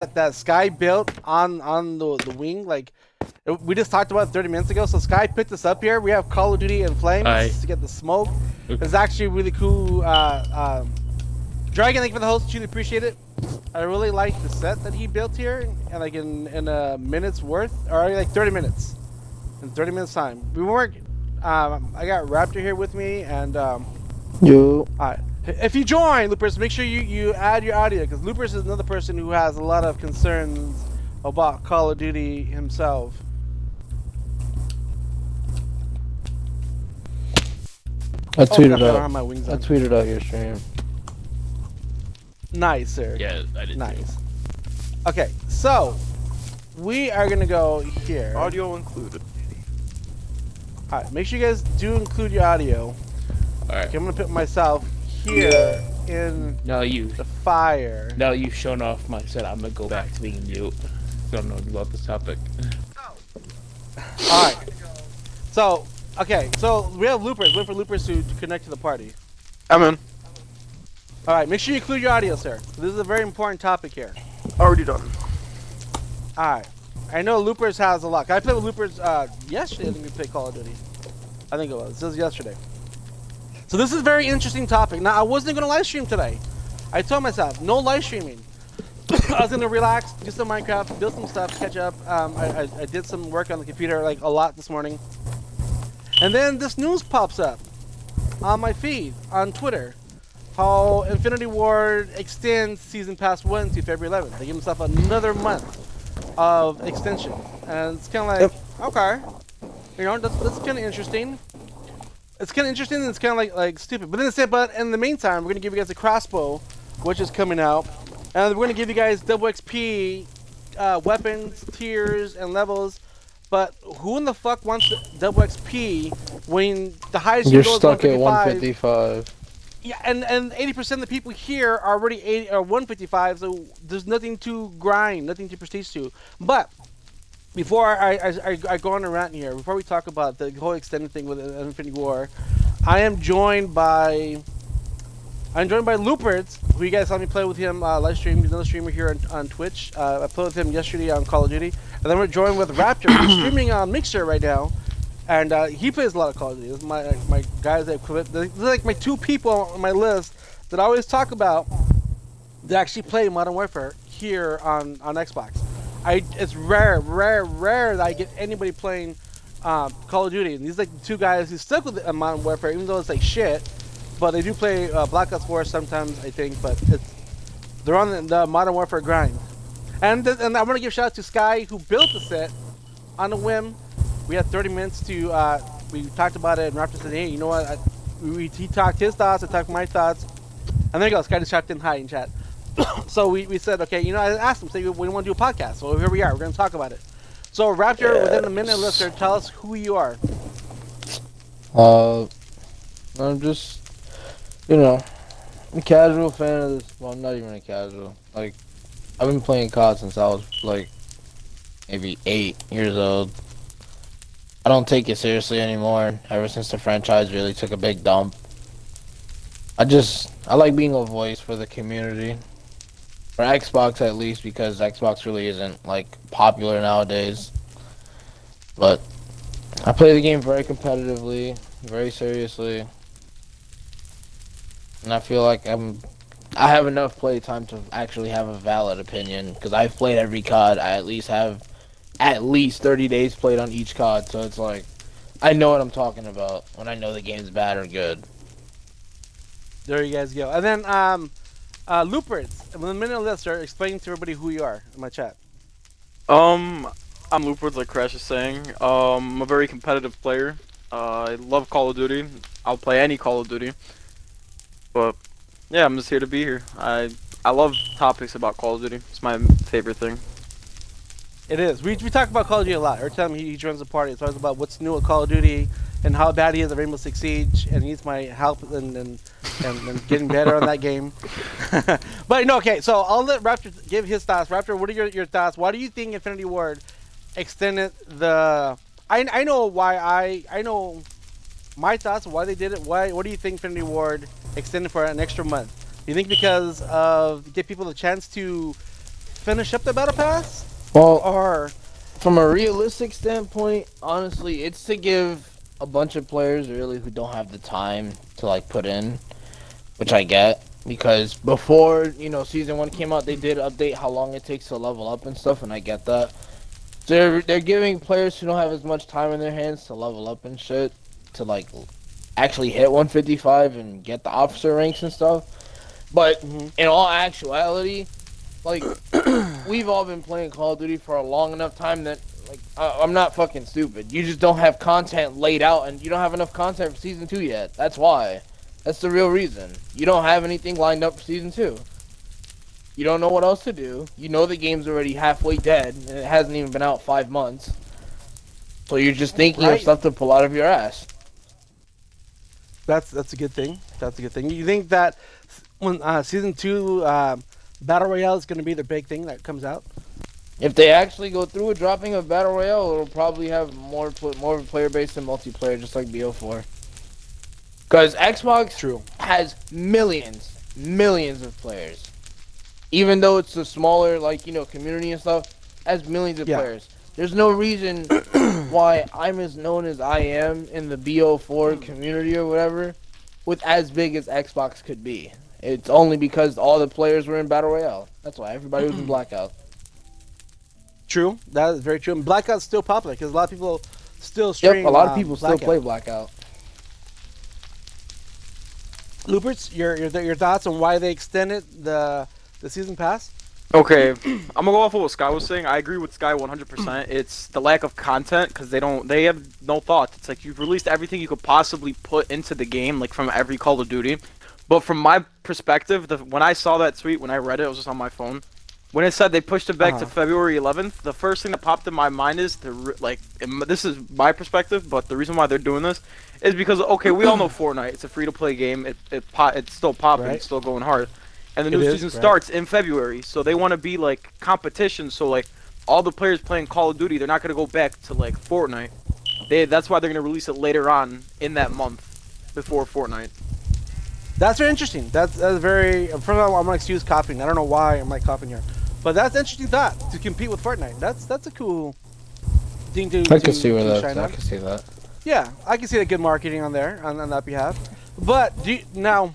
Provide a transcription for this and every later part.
that Sky built on the wing. Like we just talked about 30 minutes ago. So Sky picked us up here. We have Call of Duty and Flames to get the smoke. It's actually really cool. Dragon, thank you for the host. Truly appreciate it. I really like the set that he built here, and like in a minute's worth, or like 30 minutes. In 30 minutes time, we weren't. I got Raptor here with me, and yo. Alright. If you join, Loopers, make sure you add your audio, because Loopers is another person who has a lot of concerns about Call of Duty himself. I tweeted out your stream. Nice, sir. Yeah, I did. Nice. Okay, so we are gonna go here. Audio included. Alright, make sure you guys do include your audio. Alright. Okay, I'm gonna put myself here in the fire. Now you've shown off my set. I'm gonna go back to being mute. Don't know about this topic. Alright. So, okay, so we have Loopers. Wait for Loopers to connect to the party. I'm in. Alright, make sure you include your audio, sir. This is a very important topic here. Already done. Alright. I know Loopers has a lot. I played with Loopers yesterday. I think we played Call of Duty. I think it was. This was yesterday. So this is a very interesting topic. Now, I wasn't going to live stream today. I told myself, no live streaming. I was going to relax, do some Minecraft, build some stuff, catch up. I did some work on the computer, like a lot this morning. And then this news pops up on my feed on Twitter. How Infinity Ward extends Season Pass 1 to February 11th. They give themselves another month of extension. And it's kind of like, okay. You know, that's kind of interesting. It's kind of interesting and it's kind of like stupid. But then but in the meantime, we're going to give you guys a Crossbow, which is coming out. And we're going to give you guys double XP, weapons, tiers, and levels. But who in the fuck wants double XP when the highest you're you go stuck is at 155? Yeah, and 80% of the people here are already 80 or 155, so there's nothing to grind, nothing to prestige to. But before I go on a rant here, before we talk about the whole extended thing with Infinity War, I am joined by Looperts, who you guys saw me play with him live stream. He's another streamer here on Twitch. I played with him yesterday on Call of Duty, and then we're joined with Raptor, who's streaming on Mixer right now. And he plays a lot of Call of Duty. This is my guys that quit. These are like my two people on my list that I always talk about that actually play Modern Warfare here on Xbox. It's rare that I get anybody playing Call of Duty. And these are like the two guys who stuck with Modern Warfare, even though it's like shit. But they do play Black Ops 4 sometimes, I think. But they're on the Modern Warfare grind. And I want to give a shout out to Sky, who built the set on a whim. We had 30 minutes to, we talked about it, and Raptor said, hey, you know what, he talked his thoughts, I talked my thoughts, and there you go, Sky just chopped in hi in chat. So we said, okay, you know, I asked him, say, we want to do a podcast, so here we are, we're going to talk about it. So Raptor, within a minute, listener, tell us who you are. I'm just, you know, I'm a casual fan of this, well, I'm not even a casual, like, I've been playing COD since I was, like, maybe 8 years old. I don't take it seriously anymore, ever since the franchise really took a big dump. I like being a voice for the community. For Xbox at least, because Xbox really isn't, like, popular nowadays. But I play the game very competitively, very seriously. And I feel like I have enough play time to actually have a valid opinion, because I've played every COD. I at least have 30 days played on each COD, so it's like, I know what I'm talking about when I know the game's bad or good. There you guys go. And then, Looperts, in the minute listener, explain to everybody who you are in my chat. I'm Looperts, like Crash is saying. I'm a very competitive player. I love Call of Duty. I'll play any Call of Duty. But, yeah, I'm just here to be here. I love topics about Call of Duty. It's my favorite thing. It is. We talk about Call of Duty a lot. Every time he joins the party, it's always about what's new at Call of Duty and how bad he is at Rainbow Six Siege, and he needs my help and getting better on that game. But no, okay. So I'll let Raptor give his thoughts. Raptor, what are your thoughts? Why do you think Infinity Ward extended the? I know why. I know my thoughts. Why they did it. What do you think Infinity Ward extended for an extra month? Do you think because of give people the chance to finish up the battle pass, Well, or from a realistic standpoint, honestly, it's to give a bunch of players really who don't have the time to like put in, which I get because before season 1 came out, they did update how long it takes to level up and stuff, and I get that. They're giving players who don't have as much time in their hands to level up and shit to like actually hit 155 and get the officer ranks and stuff. But in all actuality, like we've all been playing Call of Duty for a long enough time that like I'm not fucking stupid. You just don't have content laid out, and you don't have enough content for season 2 yet. That's why. That's the real reason. You don't have anything lined up for season 2. You don't know what else to do. You know the game's already halfway dead, and it hasn't even been out 5 months. So you're just thinking of stuff to pull out of your ass. that's a good thing. That's a good thing. You think that when season 2 battle royale is going to be the big thing that comes out? If they actually go through with dropping a battle royale, it'll probably have more player base than multiplayer, just like BO4. Because Xbox has millions of players. Even though it's a smaller, community and stuff, has millions of players. There's no reason why I'm as known as I am in the BO4 community or whatever, with as big as Xbox could be. It's only because all the players were in Battle Royale. That's why everybody was in Blackout. True, that is very true. And Blackout's still popular because a lot of people still stream. Yep, a lot of people Blackout. still play Blackout. Looperts, your thoughts on why they extended the season pass? Okay, I'm gonna go off of what Sky was saying. I agree with Sky 100%. It's the lack of content because they have no thought. It's like you've released everything you could possibly put into the game, like from every Call of Duty. But from my perspective, when I saw that tweet, when I read it, it was just on my phone. When it said they pushed it back to February 11th, the first thing that popped in my mind is this is my perspective, but the reason why they're doing this is because we all know Fortnite. It's a free-to-play game. It's still popping. Right. It's still going hard. And the new season starts in February, so they want to be like competition. So like all the players playing Call of Duty, they're not gonna go back to like Fortnite. That's why they're gonna release it later on in that month, before Fortnite. That's very interesting. That's very. First of all, I'm gonna excuse coughing. I don't know why I'm like coughing here, but that's an interesting thought to compete with Fortnite. That's a cool thing to. I can see where that. I can see that. Yeah, I can see the good marketing on there on that behalf. But now.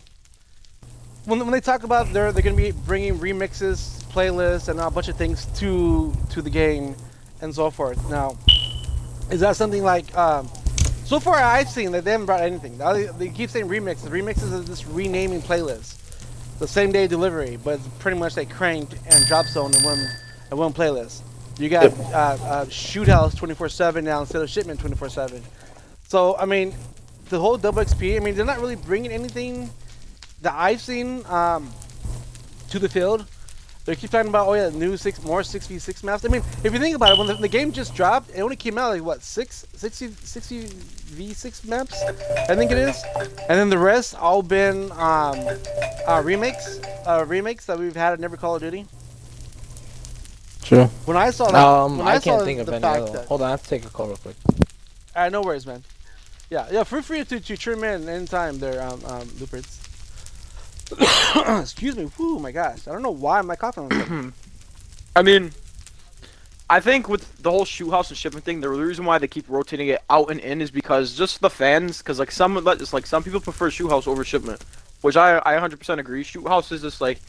When they talk about they're going to be bringing remixes, playlists, and a bunch of things to the game, and so forth. Now, is that something like? So far, I've seen that they haven't brought anything. They keep saying remixes. Remixes is just renaming playlists, the same day delivery, but it's pretty much like cranked and drop zone in one playlist. You got shoot house 24/7 now instead of shipment 24/7. So I mean, the whole double XP. I mean, they're not really bringing anything that I've seen to the field. They keep talking about more 6v6 maps. I mean, if you think about it, when the game just dropped, it only came out like what 60v6 maps, I think it is, and then the rest all been remakes that we've had in every Call of Duty. True. When I saw that, I can't think of any other one. Hold on, I have to take a call real quick. No worries, man. Yeah, feel free to trim in anytime there, Looperts. Excuse me. Whoo, my gosh. I don't know why I'm coughing. I mean, I think with the whole shoot house and shipment thing, the reason why they keep rotating it out and in is because just the fans, because some people prefer shoot house over shipment, which I 100% agree. Shoot house is just like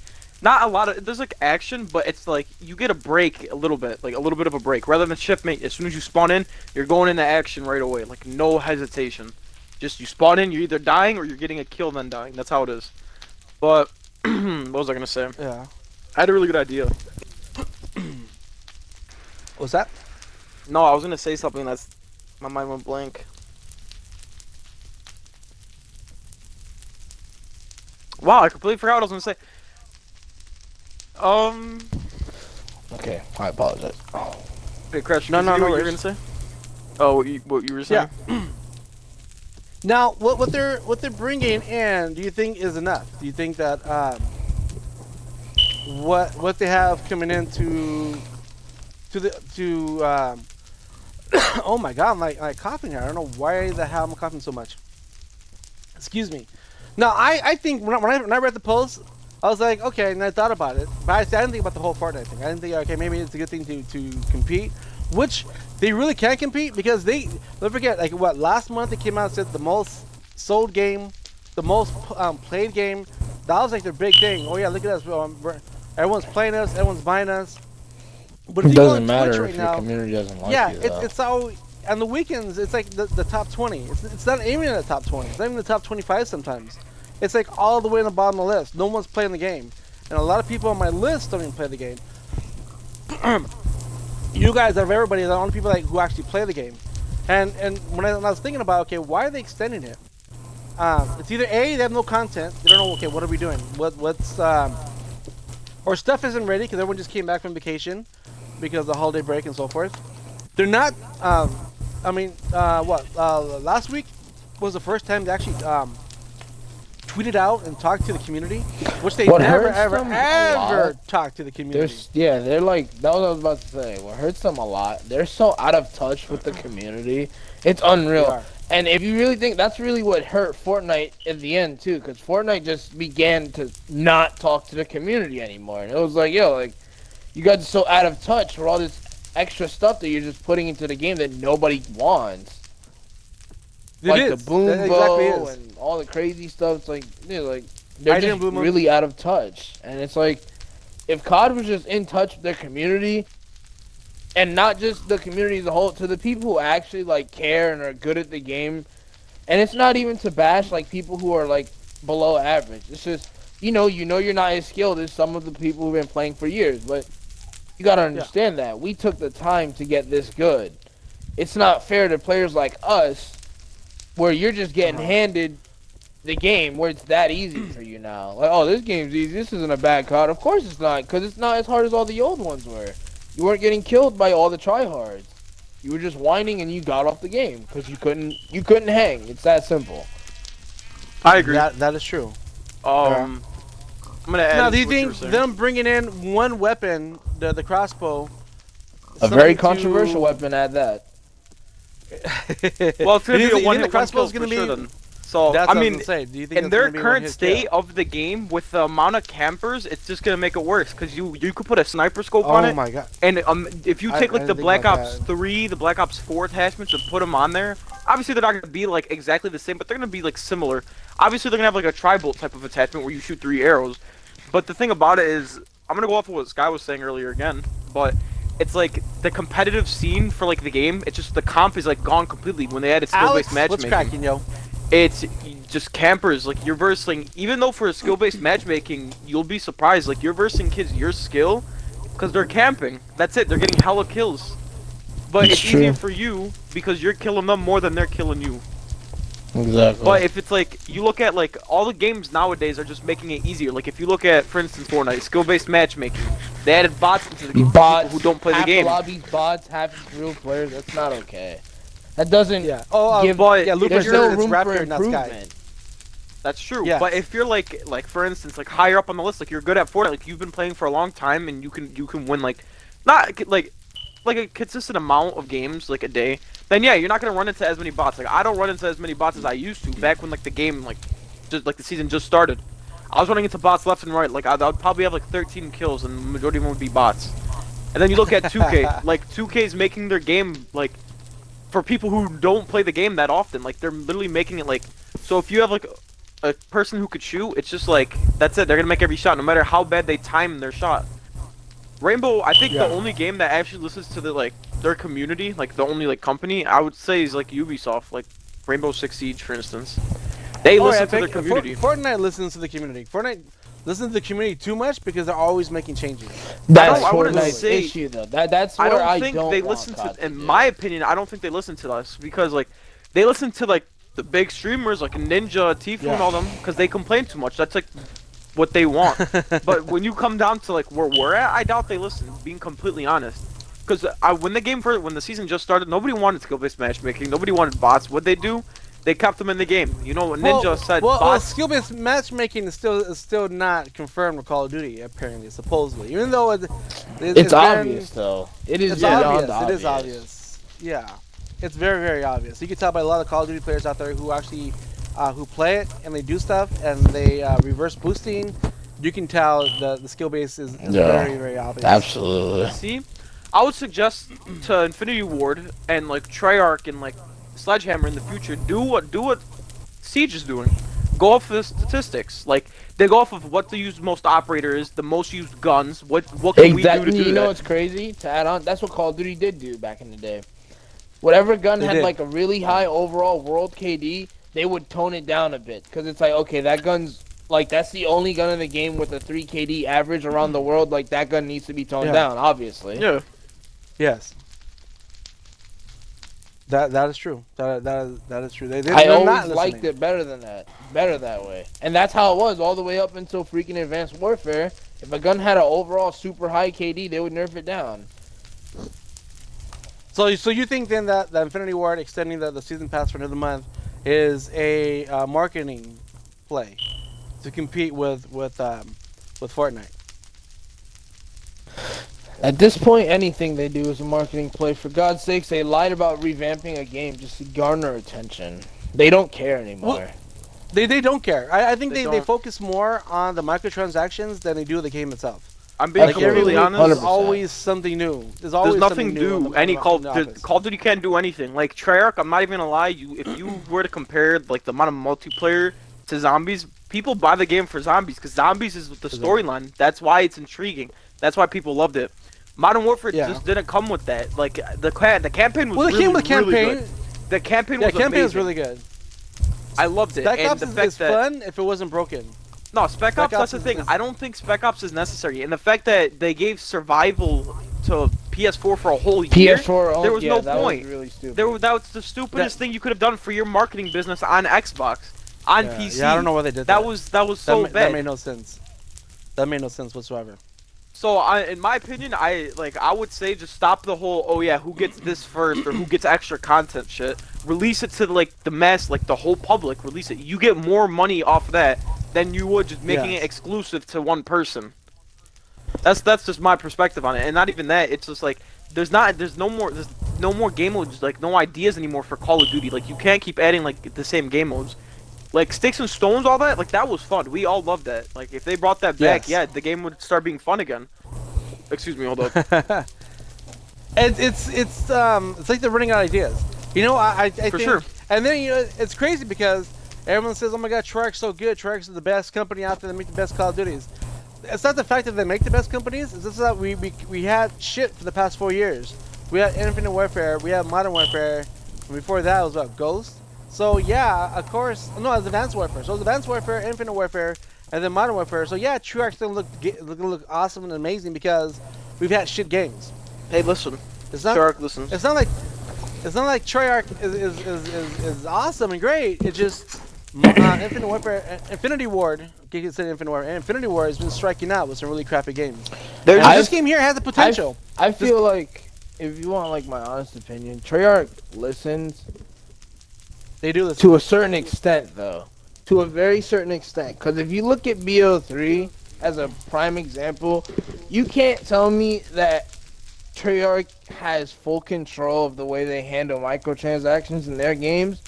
not a lot of there's like action, but it's like you get a break a little bit, like a little bit of a break, rather than shipment. As soon as you spawn in, you're going into action right away, like no hesitation. Just you spawn in, you're either dying or you're getting a kill then dying. That's how it is. But what was I gonna say? Yeah, I had a really good idea. What's that? No, I was gonna say something that's my mind went blank. Wow, I completely forgot what I was gonna say. Okay, I apologize. Hey, Crash. No, what you were worries. gonna say? Oh, what you were saying? Yeah. Now, what they're bringing in, do you think is enough? Do you think that what they have coming into oh my god, I'm like coughing here. I don't know why the hell I'm coughing so much. Excuse me. Now, I think when I read the post, I was like, okay, and I thought about it, but I didn't think about the whole Fortnite thing. I didn't think, okay, maybe it's a good thing to compete, which they really can't compete because don't forget, like what, last month it came out and said the most sold game, the most played game. That was like their big thing. Oh yeah, look at us, everyone's playing us, everyone's buying us. But if It you go on doesn't Twitch matter right if now, your community doesn't like yeah, you. Though. it's all on the weekends. It's like the top 20. It's not even in the top 20. It's not even the top 25 sometimes. It's like all the way in the bottom of the list. No one's playing the game, and a lot of people on my list don't even play the game. You guys, out of everybody, are the only people who actually play the game. And when I was thinking about, okay, why are they extending it? It's either A, they have no content. They don't know, okay, what are we doing? Or stuff isn't ready because everyone just came back from vacation because of the holiday break and so forth. They're not, last week was the first time they actually tweeted out and talked to the community, which they never, ever talked to the community. They're like, that was what I was about to say. What hurts them a lot, they're so out of touch with the community. It's unreal. And if you really think, that's really what hurt Fortnite at the end, too, because Fortnite just began to not talk to the community anymore. And it was like, yo, like, you guys are so out of touch for all this extra stuff that you're just putting into the game that nobody wants. The boom bow and all the crazy stuff. It's like, they're just really out of touch. And it's like, if COD was just in touch with their community, and not just the community as a whole, to the people who actually care and are good at the game, and it's not even to bash people who are below average. It's just you know you're not as skilled as some of the people who've been playing for years, but you gotta understand that we took the time to get this good. It's not fair to players like us, where you're just getting handed the game where it's that easy for you now. Like, oh, this game's easy. This isn't a bad COD. Of course it's not, because it's not as hard as all the old ones were. You weren't getting killed by all the tryhards. You were just whining and you got off the game because you couldn't hang. It's that simple. I agree. That is true. I'm gonna add. Now, do you think them bringing in one weapon, the crossbow, a very controversial weapon at that? Well, it's gonna be a one-hit crossbow kill for sure then. So that's I mean, do you think in their current state of the game, with the amount of campers, it's just gonna make it worse because you could put a sniper scope on it. Oh my god! And if you take the Black Ops 3, the Black Ops 4 attachments and put them on there, obviously they're not gonna be exactly the same, but they're gonna be similar. Obviously they're gonna have a tri-bolt type of attachment where you shoot 3 arrows. But the thing about it is, I'm gonna go off of what Sky was saying earlier again, but it's the competitive scene for the game. It's just the comp is gone completely when they added skill-based matchmaking. What's cracking, yo? It's just campers, you're versing, even though for skill-based matchmaking, you'll be surprised, you're versing kids your skill, because they're camping. That's it, they're getting hella kills. But it's easier for you, because you're killing them more than they're killing you. Exactly. But if it's you look at all the games nowadays are just making it easier. If you look at, for instance, Fortnite, skill-based matchmaking, they added bots into the game for people who don't play the game. Half the lobbies bots, half real players, that's not okay. That doesn't give there's no room for improvement. That's true. Yeah. But if you're for instance, higher up on the list, you're good at Fortnite, you've been playing for a long time and you can win not a consistent amount of games a day, then yeah, you're not gonna run into as many bots. I don't run into as many bots as I used to back when the game just the season just started. I was running into bots left and right. I'd probably have 13 kills and the majority of them would be bots. And then you look at 2K, 2K's making their game for people who don't play the game that often, they're literally making it so if you have a person who could shoot, it's just that's it, they're gonna make every shot no matter how bad they time their shot. Rainbow, I think the only game that actually listens to their community, the only company, I would say is Ubisoft, Rainbow Six Siege for instance. They listen to their community. Fortnite listens to the community. Fortnite listens to the community too much because they're always making changes. That's I wouldn't Fortnite's say issue though. That's where I don't think they listen to. In my opinion, I don't think they listen to us because they listen to the big streamers Ninja, Tifu, and all them because they complain too much. That's what they want. But when you come down to where we're at, I doubt they listen. Being completely honest, because when the season just started, nobody wanted skill-based matchmaking. Nobody wanted bots. What they do? They kept them in the game. You know what Ninja said? Bots. Skill-based matchmaking is still not confirmed with Call of Duty, apparently, supposedly. Even though it's obvious, though. It is beyond obvious. It is obvious. Yeah, it's very, very obvious. You can tell by a lot of Call of Duty players out there who actually who play it and they do stuff and they reverse boosting you can tell the skill base is Yeah. very, very obvious. Absolutely. See, I would suggest to Infinity Ward and like Treyarch and like Sledgehammer in the future do what Siege is doing. Go off the statistics. Like they go off of what the used most operators, the most used guns. What can we do to Exactly. do You know that? what's crazy? To add on, that's what Call of Duty did do back in the day. Whatever gun They had did. like a really high overall world KD, they would tone it down a bit because it's like, okay, that gun's like that's the only gun in the game with a 3 KD average around the world. Like that gun needs to be toned Yeah. down, obviously. Yeah. Yes. That is true. That is true. I they're always not liked listening. it better than that. Better that way. And that's how it was all the way up until freaking Advanced Warfare. If a gun had an overall super high KD, they would nerf it down. So you think then that the Infinity Ward extending the season pass for another month is a marketing play to compete with Fortnite? At this point, anything they do is a marketing play. For God's sakes, they lied about revamping a game just to garner attention. They don't care anymore. Well, They don't care. I think They they don't. focus more on the microtransactions than they do the game itself. I'm being Like every completely week, honest. there's 100%. always something new. There's always There's nothing something new in new. the- Any in the Call office. Call of Duty can't do anything. Like Treyarch, I'm not even gonna lie. If you were to compare like the amount of multiplayer to zombies, people buy the game for zombies because zombies is the storyline. That's why it's intriguing. That's why people loved it. Modern Warfare Yeah. just didn't come with that. Like the campaign was Well, it really, came with really campaign. good. The campaign Yeah, was campaign amazing. was really good. I loved it. Spec and Ops the is fact that fun if it wasn't broken. no, Spec Ops, that's the is- thing. is- I don't think Spec Ops is necessary. And the fact that they gave survival to PS4 for a whole year, PS4, there was yeah, no that point. Was really stupid. that was the stupidest thing you could have done for your marketing business on Xbox, on Yeah, PC. yeah, I don't know why they did that. That was so that bad. made no sense. That made no sense whatsoever. So in my opinion, I would say just stop the whole who gets this first or who gets extra content shit. Release it to like the mass, like the whole public. Release it. You get more money off that than you would just making Yes. it exclusive to one person. That's just my perspective on it, and not even that. It's just like there's no more game modes, like no ideas anymore for Call of Duty. Like you can't keep adding like the same game modes. Like Sticks and Stones, all that, like that was fun. We all loved that. Like if they brought that back, Yes. yeah, the game would start being fun again. Excuse me, hold up. It's like they're running out of ideas. You know, I For think, sure. And then it's crazy because everyone says, "Oh my God, Treyarch's so good. Treyarch is the best company out there that make the best Call of Duties." It's not the fact that they make the best companies. It's just that we had shit for the past 4 years. We had Infinite Warfare. We had Modern Warfare. And before that, it was what, Ghost. So yeah, of course, no, it was Advanced Warfare. So it was Advanced Warfare, Infinite Warfare, and then Modern Warfare. So yeah, Treyarch's gonna look awesome and amazing because we've had shit games. Hey, listen, It's not. Treyarch, listen. It's not like Treyarch is awesome and great. It just Infinite Warfare, Infinity Ward. You can say Infinite Warfare. Infinity Ward has been striking out with some really crappy games. There's And I've- this game here has the potential. I feel like, if you want like my honest opinion, Treyarch listens They do this. to a certain extent, though. To a very certain extent. Because if you look at BO3 as a prime example, you can't tell me that Treyarch has full control of the way they handle microtransactions in their games.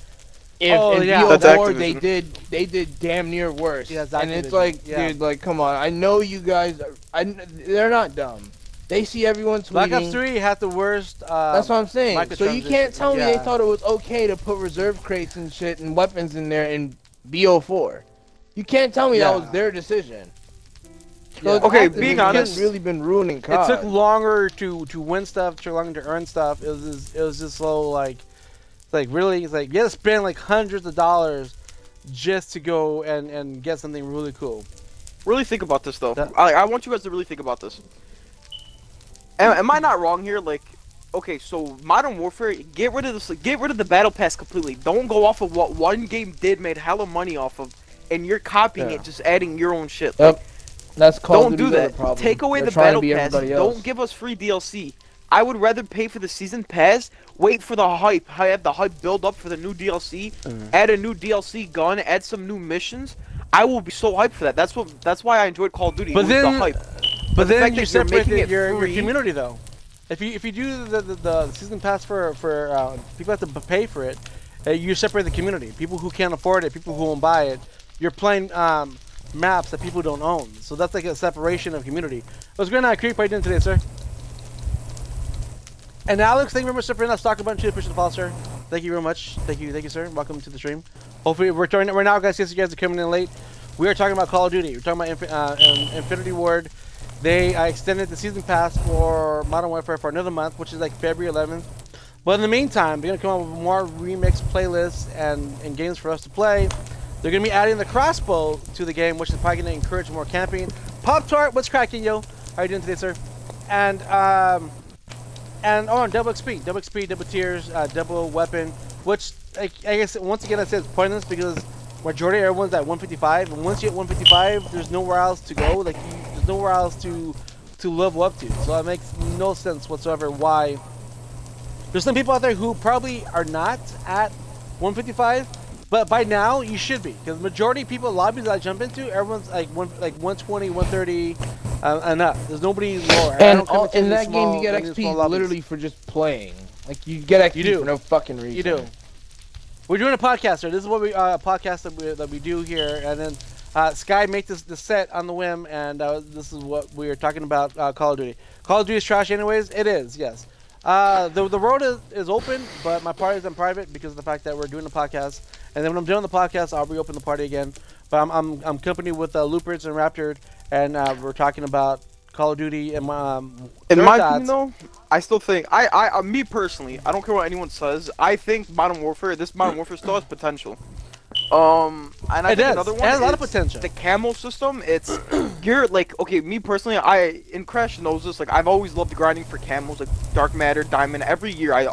If Oh, in yeah. That's BO4 Activision. they did damn near worse. Yeah, it's and it's Activision. like, Yeah. dude, like, come on. I know you guys they're not dumb. They see everyone tweeting. Black Ops 3 had the worst. That's what I'm saying. So you can't tell me they yeah. thought it was okay to put reserve crates and shit and weapons in there in BO4. You can't tell me that Yeah. was their decision. Yeah. Okay, Activision being hasn't honest- really been ruining It COD. took longer to win stuff, took longer to earn stuff. It was just so like really, it's like you had to spend like hundreds of dollars just to go and get something really cool. Really think about this though. That- I want you guys to really think about this. Am I not wrong here? Like, okay, so Modern Warfare, get rid of this, get rid of the battle pass completely. Don't go off of what one game made hella money off of, and you're copying Yeah. it, just adding your own shit. Yep. That's Call of Don't do Duty's other that. problem. Take away They're the trying to battle be pass. everybody else. Don't give us free DLC. I would rather pay for the season pass, wait for the hype, have the hype build up for the new DLC, add a new DLC gun, add some new missions. I will be so hyped for that. That's why I enjoyed Call of Duty. But It was then- the hype. But the then fact you that you're making separate it your free- community though. If you do the season pass for people have to pay for it, you separate the community. People who can't afford it, people who won't buy it. You're playing maps that people don't own. So that's like a separation of community. What's going on, Creek? How you doing today, sir? And Alex, thank you very much, sir, for not talking about you. Appreciate the follow, sir. Thank you very much. Thank you, sir. Welcome to the stream. Hopefully, we're joining right now, guys. Yes, you guys are coming in late. We are talking about Call of Duty. We're talking about Infinity Ward. They extended the season pass for Modern Warfare for another month, which is like February 11th. But in the meantime, they're gonna come up with more remix playlists and games for us to play. They're gonna be adding the Crossbow to the game, which is probably gonna encourage more camping. Pop Tart, what's cracking, yo? How you doing today, sir? And double XP, double tiers, double weapon, which I guess once again I say it's pointless because majority of everyone's at 155, and once you hit 155, there's nowhere else to go. Like there's nowhere else to level up to. So it makes no sense whatsoever why. There's some people out there who probably are not at 155, but by now you should be, because majority of people lobbies that I jump into, everyone's like 120, 130 and up. There's nobody lower. And in that game you get XP literally for just playing. Like you get XP for no fucking reason. You do. We're doing a podcast, sir. This is what we podcast that we do here, and then Sky made this set on the whim, and this is what we are talking about. Call of Duty. Call of Duty is trash, anyways. It is, yes. The road is open, but my party is in private because of the fact that we're doing the podcast. And then when I'm doing the podcast, I'll reopen the party again. But I'm accompanied with Looperts and Raptor, and we're talking about Call of Duty and in my opinion, though, I still think me personally, I don't care what anyone says. I think Modern Warfare still has potential. And I think another one has a lot of is potential. the camo system. It's you're like, okay, me personally, in Crash knows this. Like I've always loved grinding for camos, like Dark Matter, Diamond. Every year, I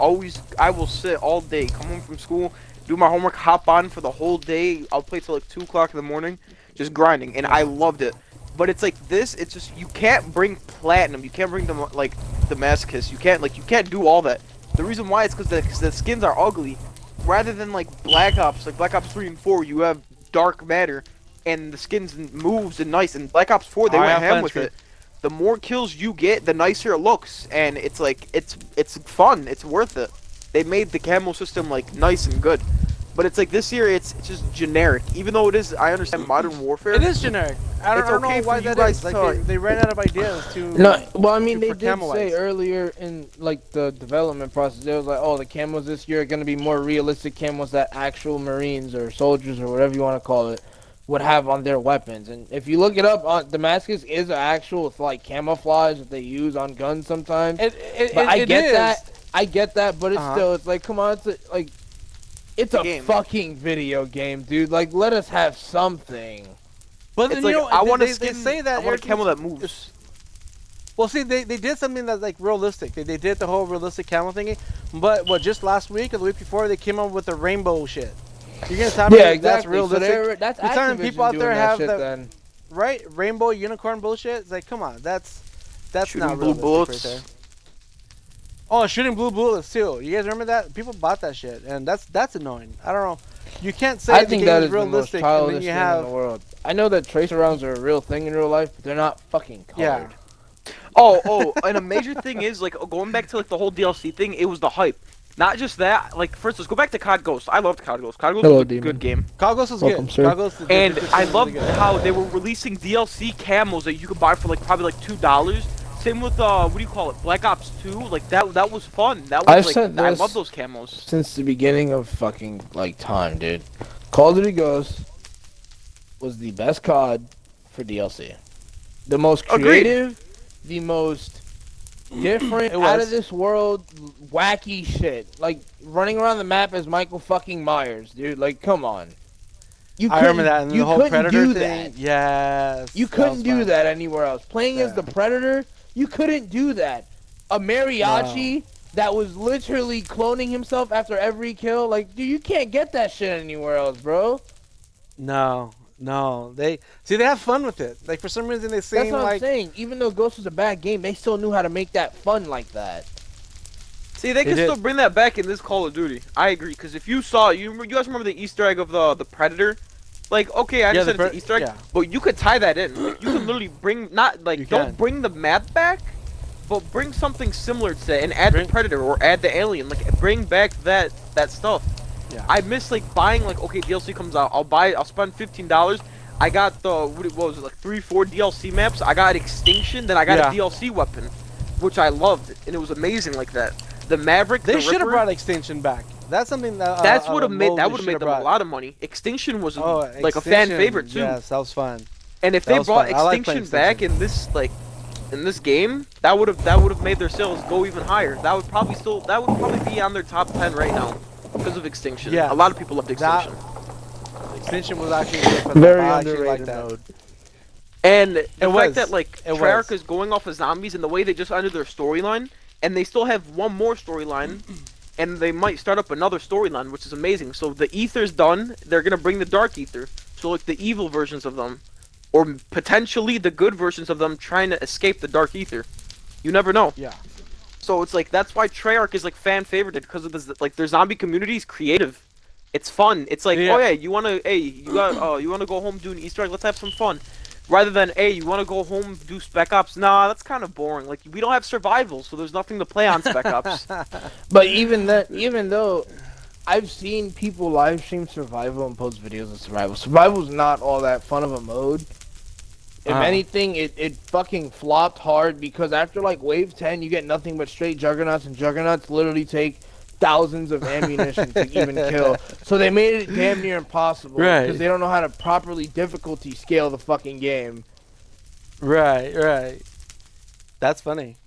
will sit all day, come home from school, do my homework, hop on for the whole day. I'll play till like 2 o'clock in the morning, just grinding, and I loved it. But it's like this. It's just you can't bring platinum. You can't bring them like Damascus. You can't do all that. The reason why is because the skins are ugly. Rather than like Black Ops 3 and 4, you have Dark Matter, and the skins and moves and nice. And Black Ops 4, they went ham with it. The more kills you get, the nicer it looks, and it's like it's fun. It's worth it. They made the camo system like nice and good, but it's like this year it's just generic. Even though it is, I understand Modern Warfare. It is generic. I don't know why that is. Like they ran out of ideas to. No, well, I mean they did camo-wise. say earlier in like the development process, it was like, oh, the camos this year are gonna be more realistic camos that actual Marines or soldiers or whatever you want to call it would have on their weapons. And if you look it up, Damascus is an actual like camouflage that they use on guns sometimes. I get that, but it's still, it's like, come on, it's a fucking video game, dude. Like, let us have something. But then, like, I want to say that I want a camo that moves. Well, see, they did something that's like realistic. They did the whole realistic camo thingy, but just last week or the week before, they came up with the rainbow shit. You're gonna tell me that's realistic? So that's You're telling people out there have that right rainbow unicorn bullshit. It's like, come on, that's shooting not blue realistic bullets. right there. Oh, shooting blue bullets too. You guys remember that? People bought that shit, and that's annoying. I don't know. You can't say I think that is realistic the most childish and then you thing have in the world. I know that tracer rounds are a real thing in real life, but they're not fucking colored. Yeah. Oh, and a major thing is, like, going back to, like, the whole DLC thing, it was the hype. Not just that, like, first, let's go back to COD Ghost. I loved COD Ghost. COD Ghost was a good game. COD Ghost was Welcome, good. sir. COD Ghost And I loved really how they were releasing DLC camos that you could buy for, like, probably, like, $2. Same with, what do you call it, Black Ops 2? Like, that was fun. That was, I love those camos. Since the beginning of fucking, like, time, dude. Call of Duty Ghost was the best COD for DLC. The most creative, the most different, out of this world, wacky shit. Like running around the map as Michael fucking Myers, dude. Like, come on. I remember that in the whole Predator thing. That. Yes. You couldn't do that anywhere else. Playing as the Predator, you couldn't do that. A mariachi that was literally cloning himself after every kill. Like, dude, you can't get that shit anywhere else, bro. No. They have fun with it. Like, for some reason they seem like... That's what I'm saying. Even though Ghost was a bad game, they still knew how to make that fun like that. See, they can still bring that back in this Call of Duty. I agree, because if you saw... You guys remember the Easter egg of the Predator? Like, okay, I understand it's an Easter egg, but you could tie that in. Like, you can literally bring... Don't bring the map back, but bring something similar to that and add the Predator or add the alien. Like, bring back that stuff. Yeah. I miss, like, buying, like, okay, DLC comes out, I'll spend $15, I got the what was it, like 3-4 DLC maps. I got Extinction, then I got Yeah. a DLC weapon, which I loved, and it was amazing like that. The Maverick, They the should have Ripper, brought Extinction back. That's something that that's what made mode that they would have should made have them a brought. lot of money. Extinction was Oh, like a fan Extinction, favorite too. Yes, that was fun. And if That they was brought fun. I like Extinction playing back in this game, that would have made their sales go even higher. That would probably be on their top 10 right now because of Extinction. Yeah. A lot of people loved That- Extinction. Extinction was actually good for that. Very I actually underrated liked that. mode. And the was. fact that like It Treyarch was. is going off of zombies and the way they just ended their storyline, and they still have one more storyline, and they might start up another storyline, which is amazing. So the Ether's done. They're gonna bring the Dark Ether, so like the evil versions of them, or potentially the good versions of them trying to escape the Dark Ether. You never know. Yeah. So it's like that's why Treyarch is like fan favorited because of this. Like their zombie community is creative. It's fun. It's like, Yeah. oh yeah, you wanna go home do an Easter egg? Let's have some fun. Rather than, hey, you wanna go home do Spec Ops? Nah, that's kind of boring. Like we don't have survival, so there's nothing to play on Spec Ops. But even though I've seen people live stream survival and post videos of survival. Survival's not all that fun of a mode. If anything, it fucking flopped hard because after like wave 10, you get nothing but straight juggernauts, and juggernauts literally take thousands of ammunition to even kill. So they made it damn near impossible Right. because they don't know how to properly difficulty scale the fucking game. Right. That's funny.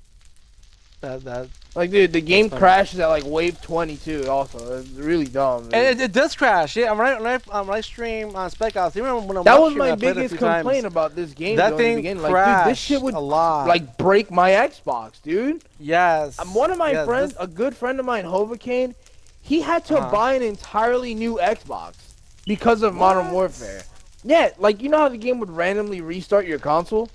That Like, dude, the game funny. crashes at like wave 22. Also, it's really dumb. dude. and it does crash. Yeah, when I stream on Spec Ops, even when I'm That live was streaming, my I played it a biggest few times. complaint about this game. That though, in the thing beginning. Like, crashed dude, this shit would a lot. like break my Xbox, dude. Yes. One of my Yes, friends, this- a good friend of mine, Hovacane, he had to buy an entirely new Xbox because of Modern Warfare. Yeah, like you know how the game would randomly restart your console?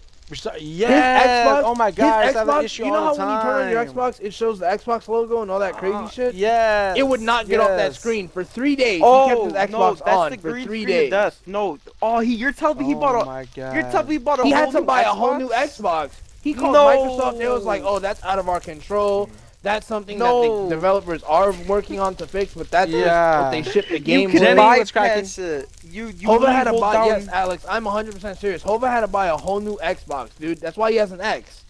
Yes. Xbox, Oh my his god. I saw that Xbox, issue you know all how the when you turn on your time. Xbox, it shows the Xbox logo and all that crazy shit? Yes. It would not get off that yes. screen for 3 days. Oh he kept his no, Xbox that's on the for green 3 screen of days. death. No, you're telling me he bought Oh a my god. you're telling me he bought a He whole had to new buy a Xbox? whole new Xbox. He called No. Microsoft. They was like, "Oh, that's out of our control. That's something that No. the developers are working on to fix." But that's Yeah. what they shipped the You game can with. Jenny, bypass cracking? it. You Hova had to hold buy. down- Yes, Alex, I'm 100% serious. Hova had to buy a whole new Xbox, dude. That's why he has an X.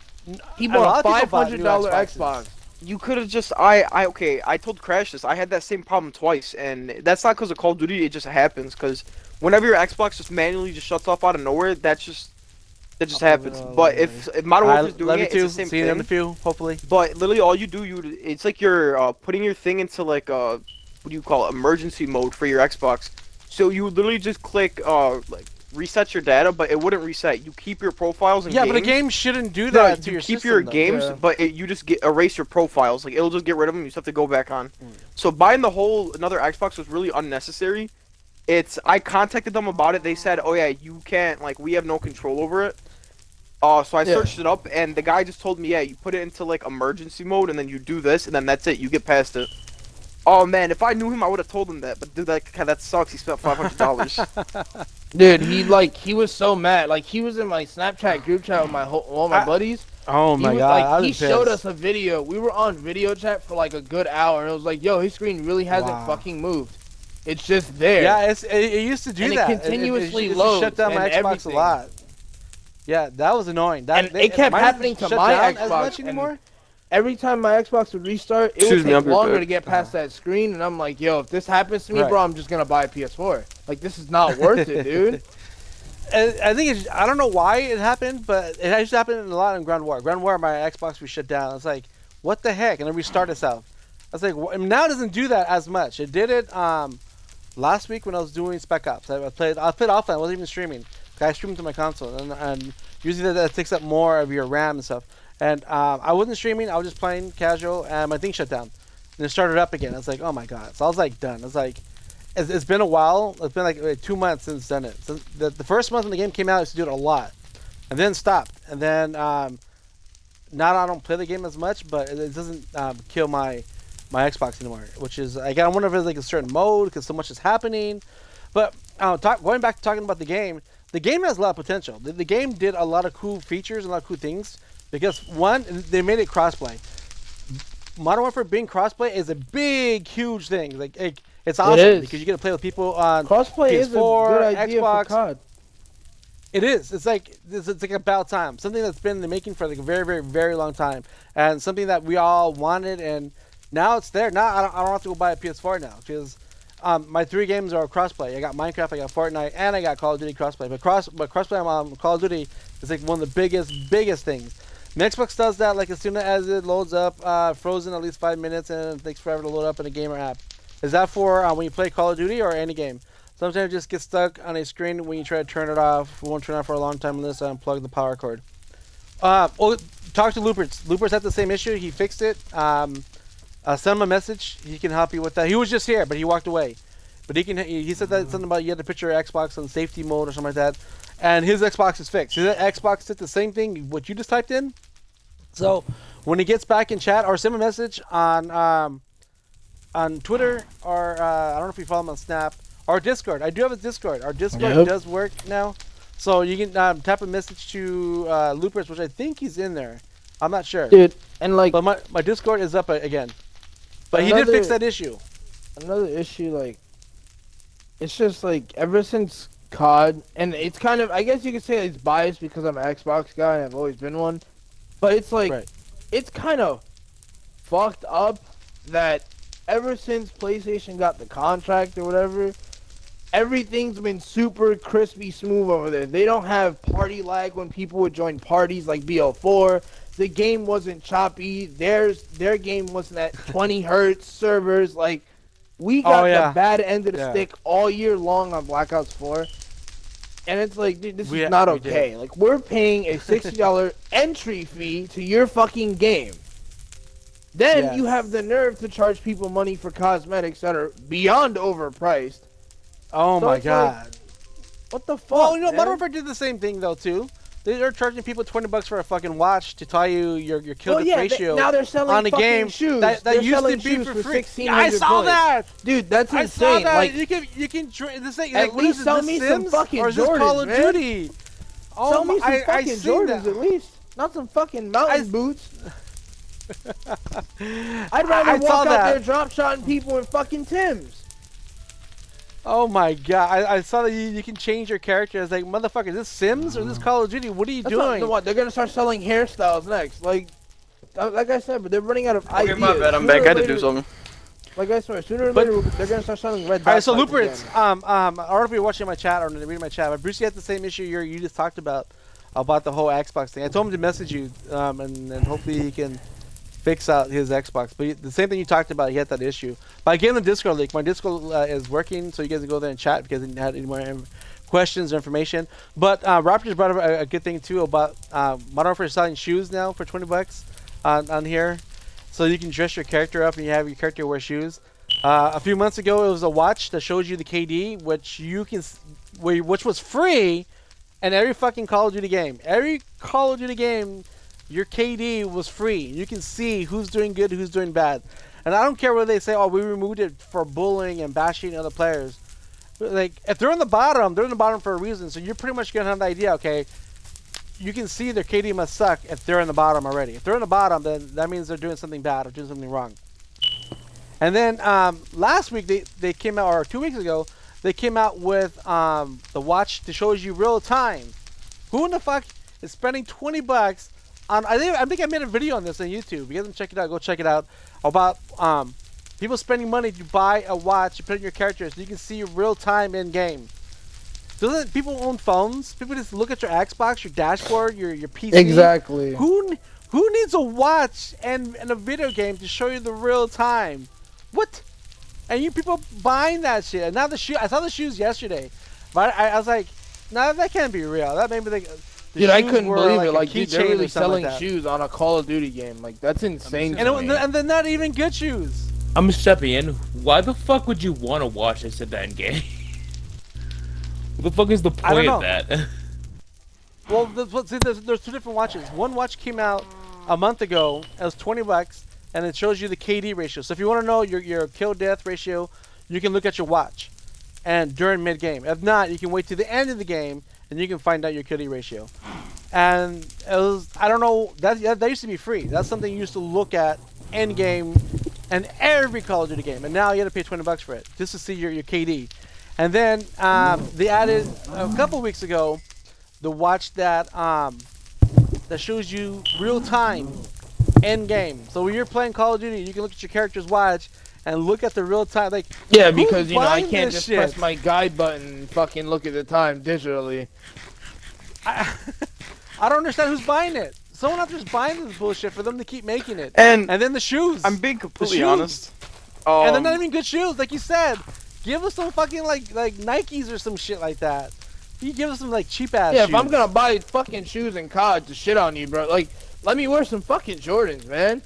He A lot bought a of people bought new $500 Xboxes. Xbox. You could have just I told Crash this. I had that same problem twice, and that's not because of Call of Duty. It just happens because whenever your Xbox just manually just shuts off out of nowhere, that just happens. But if Modern Warfare's doing love you it, too. it's the same See you in the thing. few, hopefully. But literally, all you do, it's like you're putting your thing into like what do you call it, emergency mode for your Xbox. So you would literally just click like reset your data, but it wouldn't reset. You keep your profiles and Yeah, games. but a game shouldn't do No, that to you your keep system, your though. games, Yeah. but you just erase your profiles. Like it'll just get rid of them. You just have to go back on. So buying the whole another Xbox was really unnecessary. I contacted them about it. They said, "Oh yeah, you can't. Like we have no control over it." So I Yeah. searched it up, and the guy just told me, "Yeah, you put it into like emergency mode, and then you do this, and then that's it. You get past it." Oh man, if I knew him, I would have told him that. But dude, that sucks. He spent $500. Dude, he was so mad. Like he was in my Snapchat group chat with all my buddies. Oh my he was, god. like, I was he showed pissed. us a video. We were on video chat for like a good hour, and it was like, "Yo, his screen really hasn't Wow. fucking moved. It's just there." Yeah, it used to do And it that. continuously it loads shut down my and Xbox everything. a lot. Yeah, that was annoying. That And it kept mine happening to shut my down Xbox, as much and anymore. Every time my Xbox would restart, it Excuse would me, I'll take be right longer back. to get past that screen, and I'm like, "Yo, if this happens to me, Right. bro, I'm just gonna buy a PS4. Like this is not worth it, dude." I think I don't know why it happened, but it used to happen a lot in Ground War. Ground War, my Xbox was shut down. It's like, what the heck? And then restart itself. I was like, now it doesn't do that as much. It did it last week when I was doing Spec Ops. I played offline. I wasn't even streaming. I streamed to my console, and usually that takes up more of your RAM and stuff. And I wasn't streaming. I was just playing casual, and my thing shut down. And it started up again. I was like, oh my god. So I was like, done. I was like, it's been a while. It's been like 2 months since done it. So the first month when the game came out, I used to do it a lot, and then stopped. And then now I don't play the game as much, but it doesn't kill my Xbox anymore. Which is, I wonder if it's like a certain mode because so much is happening. But going back to talking about the game has a lot of potential. The game did a lot of cool features and a lot of cool things because one, they made it crossplay. Modern Warfare being crossplay is a big, huge thing. Like it's awesome is. because you get to play with people on Crossplay is a PS4, good idea Xbox. for COD. It is. It's like about time. Something that's been in the making for like a very, very, very long time, and something that we all wanted, and now it's there. Now I don't have to go buy a PS4 now because my 3 games are crossplay. I got Minecraft, I got Fortnite, and I got Call of Duty crossplay. But crossplay on Call of Duty is like one of the biggest things. And Xbox does that like as soon as it loads up, frozen at least 5 minutes, and it takes forever to load up in a gamer app. Is that for when you play Call of Duty or any game? Sometimes it just gets stuck on a screen when you try to turn it off. It won't turn off for a long time unless I unplug the power cord. Well, talk to Looperts. Looperts had the same issue. He fixed it. Send him a message. He can help you with that. He was just here, but he walked away. But he said that something about you had to put your Xbox on safety mode or something like that. And his Xbox is fixed. His Xbox did the same thing, what you just typed in. So when he gets back in chat, or send him a message on Twitter, or I don't know if you follow him on Snap, or Discord. I do have a Discord. Our Discord does work now. So you can type a message to Loopers, which I think he's in there. I'm not sure. Dude, and like... But my Discord is up again. But he did fix that issue. Another issue, like... It's just like, ever since COD, and it's kind of... I guess you could say it's biased because I'm an Xbox guy and I've always been one. But it's like... Right. It's kind of fucked up that ever since PlayStation got the contract or whatever... Everything's been super crispy smooth over there. They don't have party lag when people would join parties like BO4. The game wasn't choppy. Their game wasn't at 20 hertz servers. Like, we got the bad end of the stick all year long on Black Ops 4. And it's like, dude, this is not okay. Like, we're paying a $60 entry fee to your fucking game. Then you have the nerve to charge people money for cosmetics that are beyond overpriced. Oh my god. Like, what the fuck? Well, you know, Modern Warfare did the same thing though too. They're charging people $20 for a fucking watch to tell you your kill death ratio now they're selling on a game shoes. that used to be for free. Yeah, I saw that, dude. That's insane. I saw that. Like, you can this thing. At like, least sell me some fucking or is this Jordans, Call of man. Duty? Oh, sell me some fucking I Jordans at least, not some fucking mountain boots. I'd rather walk out there drop shotting people in fucking Timbs. Oh my god! I saw that you can change your character. I was like, motherfucker, is this Sims or is this Call of Duty? What are you doing? What? They're gonna start selling hairstyles next. Like I said, but they're running out of ideas. Okay, my bad. I'm back. I had to do something. Like I swear, sooner or later they're gonna start selling red. Alright, so Looperts, I don't know if you're watching my chat or reading my chat, but Brucey had the same issue you just talked about the whole Xbox thing. I told him to message you, and hopefully he can fix out his Xbox. But the same thing you talked about, he had that issue. But I gave him the Discord link. My Discord is working, so you guys can go there and chat because he had any more questions or information. But Raptors brought up a good thing too about Modern Warfare selling shoes now for $20 on here, so you can dress your character up and you have your character wear shoes. A few months ago, it was a watch that shows you the KD, which was free, in every fucking Call of Duty game. Every Call of Duty game, your KD was free. You can see who's doing good, who's doing bad. And I don't care whether they say, oh, we removed it for bullying and bashing other players. Like, if they're on the bottom, they're on the bottom for a reason. So you're pretty much going to have the idea, okay, you can see their KD must suck if they're on the bottom already. If they're on the bottom, then that means they're doing something bad or doing something wrong. And then last week, they came out, or 2 weeks ago, they came out with the watch that shows you real time. Who in the fuck is spending $20 on, I think I made a video on this on YouTube. If you haven't checked it out, go check it out. About people spending money to buy a watch to put in your character so you can see real time in game. Doesn't people own phones? People just look at your Xbox, your dashboard, your PC. Exactly. Who needs a watch and a video game to show you the real time? What? And you people buying that shit. And now the shoe. I saw the shoes yesterday, but I was like, no, that can't be real. That maybe they. Dude, I couldn't believe it. Like, dude, they're really selling like shoes on a Call of Duty game. Like, that's insane. And they're not even good shoes. I'm stepping in. Why the fuck would you want to watch this at that game? What the fuck is the point of that? Well, there's two different watches. One watch came out a month ago. It was $20, and it shows you the KD ratio. So if you want to know your kill death ratio, you can look at your watch, and during mid game. If not, you can wait to the end of the game, and you can find out your KD ratio. And it was, I don't know, that used to be free. That's something you used to look at end game, and every Call of Duty game. And now you got to pay $20 for it just to see your KD. And then they added a couple weeks ago the watch that shows you real time end game. So when you're playing Call of Duty, you can look at your character's watch and look at the real time. Like, Yeah, who's because I buying can't this just shit? press my guide button and fucking look at the time digitally. I don't understand who's buying it. Someone out there's buying this bullshit for them to keep making it. And then the shoes. I'm being completely shoes. honest. And they're not even good shoes, like you said. Give us some fucking like Nikes or some shit like that. You give us some like cheap ass Yeah, shoes. if I'm gonna buy fucking shoes and COD to shit on you, bro, like, let me wear some fucking Jordans, man.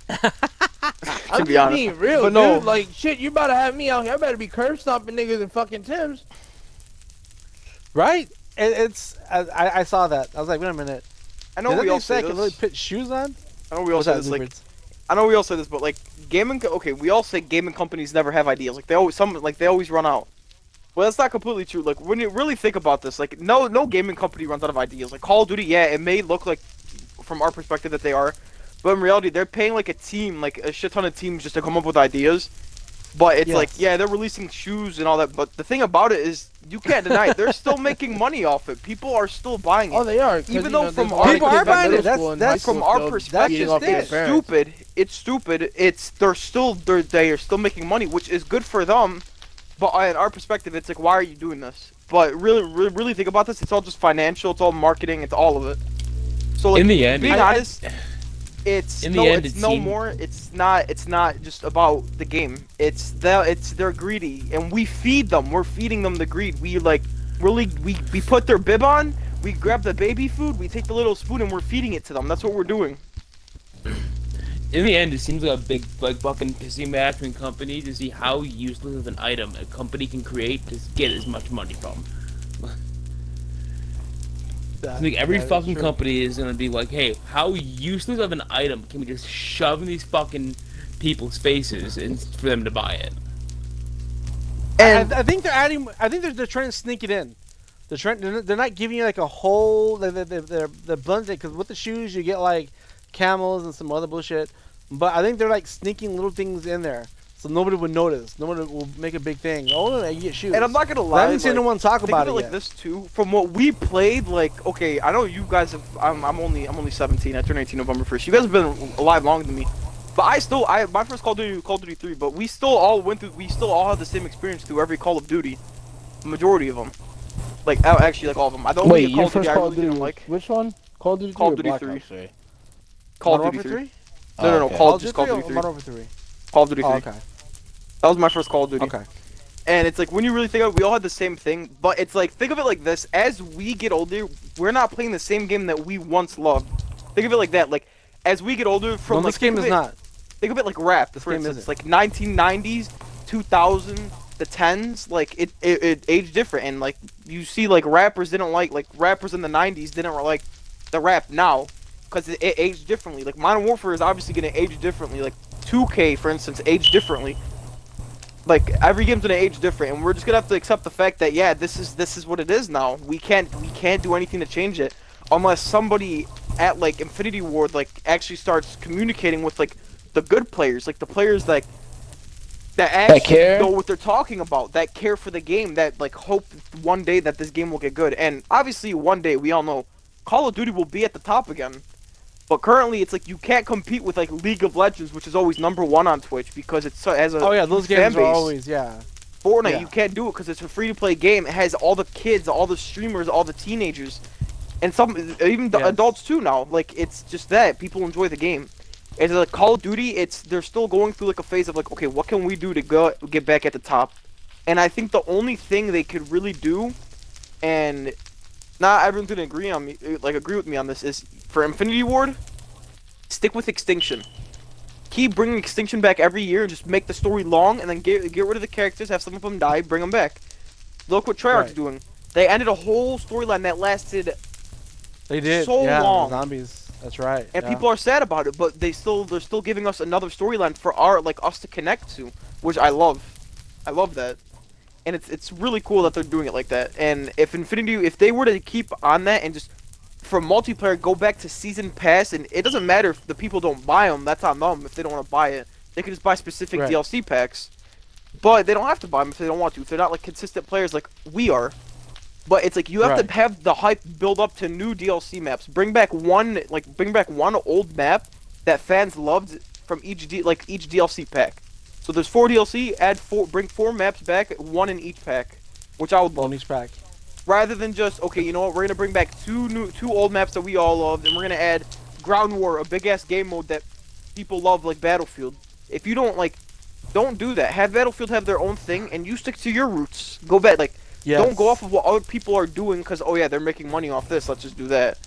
I'm be just honest. being real, But dude. no. Like, shit, you about to have me out here. I better be curb stomping niggas in fucking Timbs. Right? I saw that. I was like, wait a minute. I know we all say I can really this. put shoes on. I know we all What's say that, this. Like, Lubrids? I know we all say this, but like gaming. Okay, we all say gaming companies never have ideas. Like they always run out. Well, that's not completely true. Like when you really think about this, like no gaming company runs out of ideas. Like Call of Duty, yeah, it may look like from our perspective that they are, but in reality, they're paying like a team, like a shit ton of teams just to come up with ideas. But it's like, yeah, they're releasing shoes and all that. But the thing about it is, you can't deny it. They're still making money off it. People are still buying it. Oh, they are. Even though from our- People are buying it. That's from our perspective, just it's it. stupid. It's stupid. They are still making money, which is good for them. But in our perspective, it's like, why are you doing this? But really think about this. It's all just financial. It's all marketing. It's all of it. So like, In the end, being honest, it's in the end, it's it no seemed- more. It's not just about the game. They're greedy, and we feed them. We're feeding them the greed. We put their bib on. We grab the baby food. We take the little spoon and we're feeding it to them. That's what we're doing. in the end, it seems like a big, like, fucking pissing match between company to see how useless of an item a company can create to get as much money from. I think every fucking company is gonna be like, hey, how useless of an item can we just shove in these fucking people's faces and for them to buy it? And I think they're adding. I think they're trying to sneak it in. They're not giving you like a whole. They're blended because with the shoes you get like camels and some other bullshit. But I think they're like sneaking little things in there so nobody would notice. Nobody will make a big thing. Oh, you get shoes. And I'm not gonna I lie. haven't seen anyone talk Think about of it it like yet. this too. From what we played, like, okay, I know you guys have. I'm only 17. I turned 18 November 1st. You guys have been alive longer than me. But my first Call of Duty 3. But we still all had the same experience through every Call of Duty. The majority of them. Like actually, like all of them. I don't Wait, think your Call of Duty first I Call really of Duty didn't was like. which one? Call of Duty 3 Call of or Duty Black 3. Ops 3? Call of Modern Duty 3. Warfare 3? No, okay. Call of Duty 3. Modern Warfare 3. Call of Duty 3. Oh, okay. That was my first Call of Duty. Okay. And it's like, when you really think of it, we all had the same thing, but it's like, think of it like this, as we get older, we're not playing the same game that we once loved. Think of it like that, like, as we get older, from No, like, this game think is of it- not. Think of it like rap, This for game instance, isn't. like 1990s, 2000, the 10s, like, it aged different, and like, you see, like, rappers in the 90s didn't like the rap now, because it aged differently. Like, Modern Warfare is obviously going to age differently, like, 2K, for instance, aged differently. Like, every game's gonna age different, and we're just gonna have to accept the fact that, yeah, this is what it is now. We can't do anything to change it unless somebody at like Infinity Ward like actually starts communicating with like the good players, like the players that actually care? know what they're talking about, that care for the game, that like hope one day that this game will get good. And obviously one day, we all know Call of Duty will be at the top again. But currently, it's like you can't compete with like League of Legends, which is always #1 on Twitch because it's has a Oh yeah, those huge games fan are base. always Fortnite, yeah. you can't do it because it's a free-to-play game. It has all the kids, all the streamers, all the teenagers, and even the Yes. adults too now. Like, it's just that people enjoy the game. As like Call of Duty, they're still going through like a phase of like, okay, what can we do to get back at the top? And I think the only thing they could really do, and not everyone's gonna agree with me on this, is for Infinity Ward, stick with Extinction. Keep bringing Extinction back every year and just make the story long, and then get rid of the characters, have some of them die, bring them back. Look what Treyarch's Right. doing. They ended a whole storyline that lasted, They did. So yeah, long. The zombies. That's right. and yeah. people are sad about it, but they're still giving us another storyline for us to connect to, which I love. I love that. And it's really cool that they're doing it like that. And if they were to keep on that and just for multiplayer go back to season pass, and it doesn't matter if the people don't buy them, that's on them if they don't want to buy it. They can just buy specific Right. DLC packs. But they don't have to buy them if they don't want to. If they're not like consistent players like we are. But it's like you have Right. to have the hype build up to new DLC maps. Bring back one old map that fans loved from each each DLC pack. So there's 4 DLC, bring 4 maps back, one in each pack, which I would love. On each pack. Rather than just, okay, you know what, we're gonna bring back two old maps that we all loved, and we're gonna add Ground War, a big ass game mode that people love like Battlefield. If you don't do that. Have Battlefield have their own thing, and you stick to your roots. Go back, Yes. don't go off of what other people are doing, because, oh yeah, they're making money off this, let's just do that.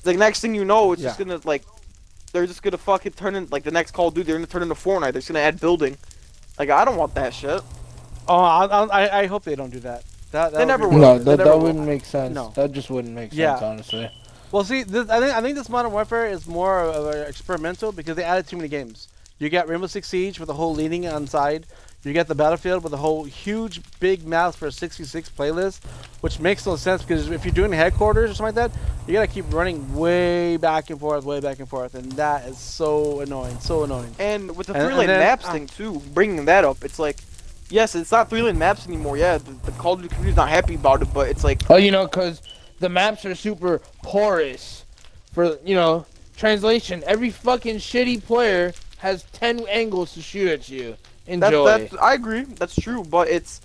Like, next thing you know, it's just gonna, they're just gonna fucking turn in, the next Call of Duty, they're gonna turn into Fortnite, they're just gonna add building. Like, I don't want that shit. Oh, I hope they don't do that. That They would never be will. No, weird. They that never will. wouldn't make sense. No. That just wouldn't make sense, Yeah. honestly. Well, see, I think this Modern Warfare is more of an experimental because they added too many games. You got Rainbow Six Siege with the whole leaning on side. You get the Battlefield with a whole huge big maps for a 66 playlist, which makes no sense because if you're doing headquarters or something like that, you gotta keep running way back and forth, and that is so annoying, so annoying. And with the And- 3-lane and then- maps thing, too, bringing that up, it's like, yes, it's not 3-lane maps anymore, yeah, the Call of Duty community's not happy about it, but it's like, Oh, because the maps are super porous. For, translation, every fucking shitty player has 10 angles to shoot at you. Enjoy. I agree, that's true, but it's,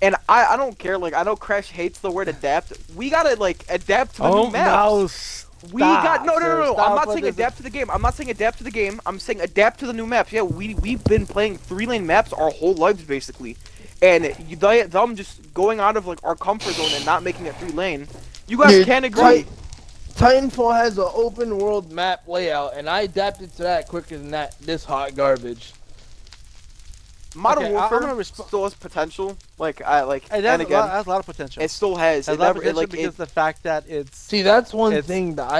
and I don't care, I know Crash hates the word adapt, we gotta, adapt to the new maps. We got no. I'm not saying adapt to the game. I'm not saying adapt to the game. I'm saying adapt to the new maps. Yeah, we've been playing 3-lane maps our whole lives basically, and them just going out of our comfort zone and not making it 3-lane. You guys Dude, can't agree. Titanfall has an open world map layout, and I adapted to that quicker than this hot garbage. Modern I'm Warfare gonna still has potential. It And has, again, has a lot of potential. it still has. It has It a lot of never, potential it, because it, the fact that it's See, that's one It's- thing that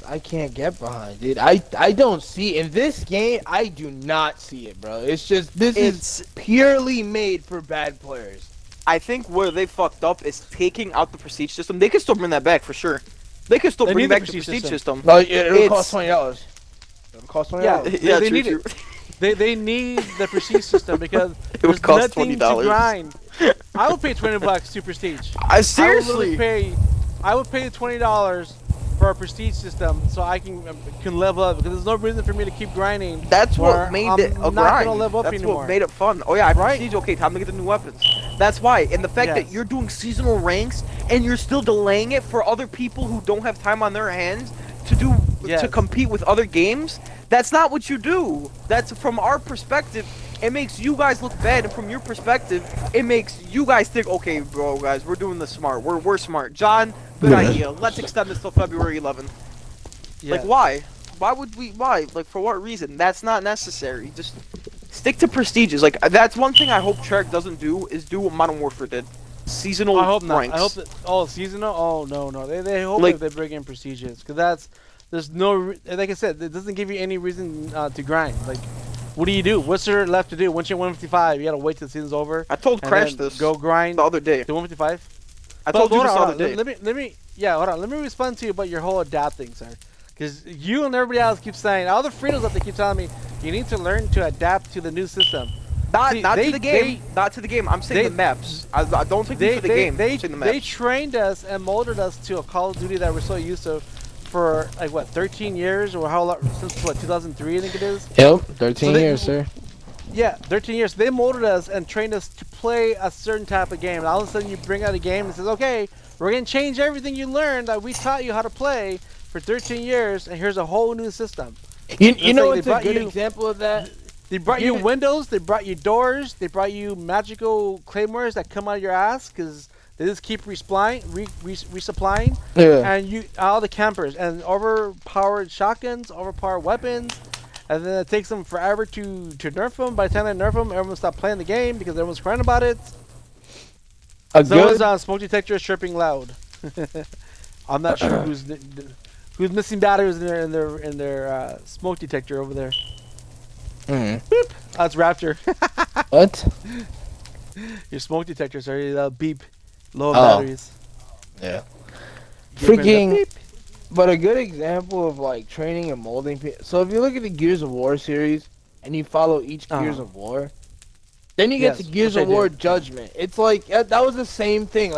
I can't get behind, dude. I don't see in this game. I do not see it, bro. It's just this is purely made for bad players. I think where they fucked up is taking out the prestige system. They could still bring that back for sure. They could still They bring need the back the prestige prestige system. No, it'll It's- cost $20. It'll cost $20. Yeah. Yeah, they true, need true. they need the prestige system because It would there's cost nothing $20. to grind. I would pay $20 to prestige. Seriously. I would pay $20 for a prestige system so I can level up because there's no reason for me to keep grinding. That's where what made I'm it a not grind. gonna level up That's anymore. what made it fun. Oh yeah, I Right. prestige. Okay, time to get the new weapons. That's why. And the fact that Yes. you're doing seasonal ranks and you're still delaying it for other people who don't have time on their hands to Yes. compete with other games. That's not what you do. That's from our perspective. It makes you guys look bad, and from your perspective, it makes you guys think, okay, bro, guys, we're doing this smart. We're smart. John, good Yeah. idea. Let's extend this till February 11th. Yes. Why? Why would we? Why? For what reason? That's not necessary. Just stick to prestiges. That's one thing I hope Treyarch doesn't do is do what Modern Warfare did. Seasonal I hope not. ranks. I hope that seasonal. Oh no. They hope Like- that they bring in prestigious because there's no like I said, it doesn't give you any reason to grind. What do? What's there left to do? Once you're 155, you gotta wait till the season's over. I told and Crash then this Go grind the other day. to 155. I told you hold this on, the hold other on. day. Let me respond to you about your whole adapting, sir. Because you and everybody else keep saying, all the freedoms that they keep telling me, you need to learn to adapt to the new system. Not See, to they- the game. Not to the game. I'm saying they- the maps. I don't take them for the game. I'm saying the They maps. trained us and molded us to a Call of Duty that we're so used to for 13 years or how long, since 2003 I think it is. Yep, 13 So they- years, sir. Yeah, 13 years. They molded us and trained us to play a certain type of game. And all of a sudden you bring out a game and says, okay, we're going to change everything you learned that we taught you how to play for 13 years and here's a whole new system. You It's know like what's they a brought good you- example of that? They brought you Give it- windows, they brought you doors, they brought you magical claymores that come out of your ass because they just keep resupplying, Yeah. and all the campers and overpowered shotguns, overpowered weapons, and then it takes them forever to nerf them. By the time they nerf them, everyone stopped playing the game because everyone's crying about it. A So is good, smoke detector is chirping loud. I'm not sure who's missing batteries in their smoke detector over there. That's Raptor. what? Your smoke detectors are beep, low Oh. batteries. Yeah. Beeping the Freaking. beep. But a good example of training and molding people. So if you look at the Gears of War series and you follow each Gears Uh-huh. of War, then you get Yes, to Gears which of I War do. Judgment. It's that was the same thing.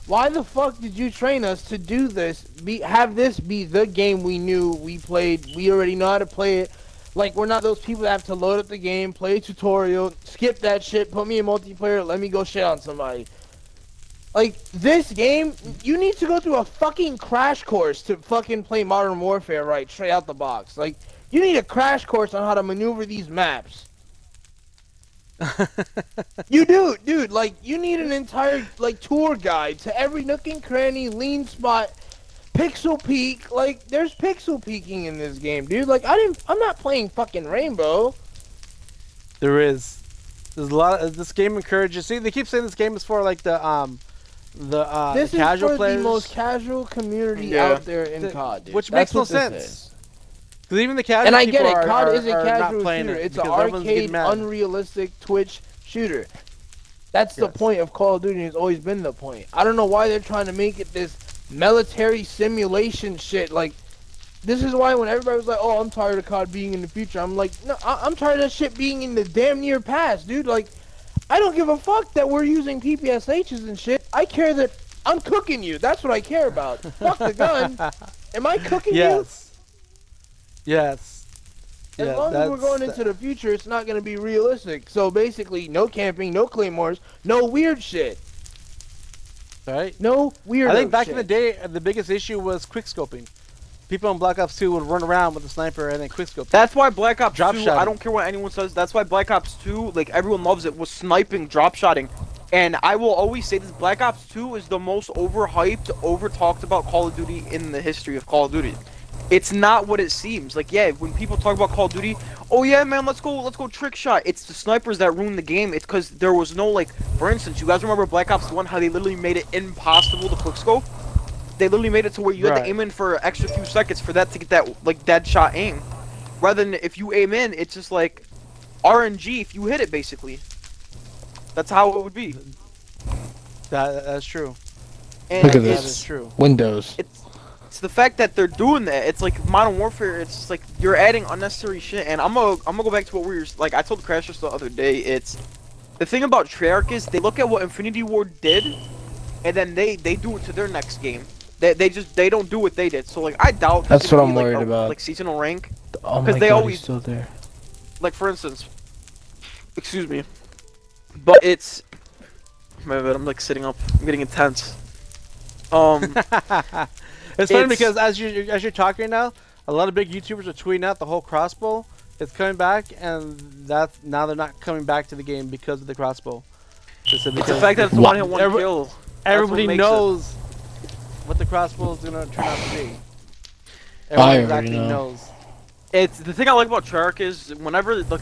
why the fuck did you train us to do this? Have this be the game we knew, we played, we already know how to play it. Like, we're not those people that have to load up the game, play a tutorial, skip that shit, put me in multiplayer, let me go shit on somebody. Like, this game, you need to go through a fucking crash course to fucking play Modern Warfare right, straight out the box. Like, you need a crash course on how to maneuver these maps. You do, dude. Like, you need an entire like tour guide to every nook and cranny, lean spot, pixel peek. Like, there's pixel peeking in this game, dude. Like, I'm not playing fucking Rainbow. There is. There's a lot of this game encourages. See, they keep saying this game is for like the This is casual for players. the most casual community Yeah. out there in COD, dude. Which That's makes no what this sense. is. Because even the casual And I people get it, are, COD is a are not casual playing shooter. it It's an because everyone's getting arcade, mad. unrealistic Twitch shooter. That's the Yes. point of Call of Duty, and it's always been the point. I don't know why they're trying to make it this military simulation shit. Like, this is why when everybody was like, oh, I'm tired of COD being in the future, I'm like, no, I'm tired of that shit being in the damn near past, dude. Like, I don't give a fuck that we're using PPSHs and shit. I care that I'm cooking you. That's what I care about. Fuck the gun. Am I cooking you? Yes. Yes. As Yeah, long as we're that's- going into the future, it's not going to be realistic. So basically, no camping, no claymores, no weird shit. Right. No weird I think back shit. in the day, the biggest issue was quickscoping. People in Black Ops 2 would run around with a sniper and then quickscope. That's why Black Ops Drop 2, shotting. I don't care what anyone says, that's why Black Ops 2, like everyone loves it, was sniping, drop shotting. And I will always say this, Black Ops 2 is the most overhyped, over talked about Call of Duty in the history of Call of Duty. It's not what it seems. Like, yeah, when people talk about Call of Duty, oh yeah, man, let's go trick shot. It's the snipers that ruined the game. It's because there was no, like, for instance, you guys remember Black Ops 1, how they literally made it impossible to quickscope? They literally made it to where you had Right. to aim in for an extra few seconds for that to get that, like, dead shot aim. Rather than if you aim in, it's just like RNG if you hit it, basically. That's how it would be. That's true. And Look at That this. is true. Windows. it's the fact that they're doing that. It's like Modern Warfare. It's just like you're adding unnecessary shit. And I'm gonna go back to what we were like. I told Crashers the other day. It's the thing about Treyarch is they look at what Infinity Ward did, and then they do it to their next game. They don't do what they did. So like I doubt That's there's gonna what I'm be, like, worried about. Like seasonal rank. Oh 'Cause my they god, always- he's still there. Like for instance, excuse me, but it's my bad. I'm like sitting up. I'm getting intense. It's funny It's- because as you're talking now, a lot of big YouTubers are tweeting out the whole crossbow. It's coming back, and now they're not coming back to the game because of the crossbow. They said It's the because fact that it's one hit, one every- kill. That's what everybody makes it. knows what the crossbow is gonna turn out to be. I Everyone already exactly know. knows. It's the thing I like about Treyarch is whenever the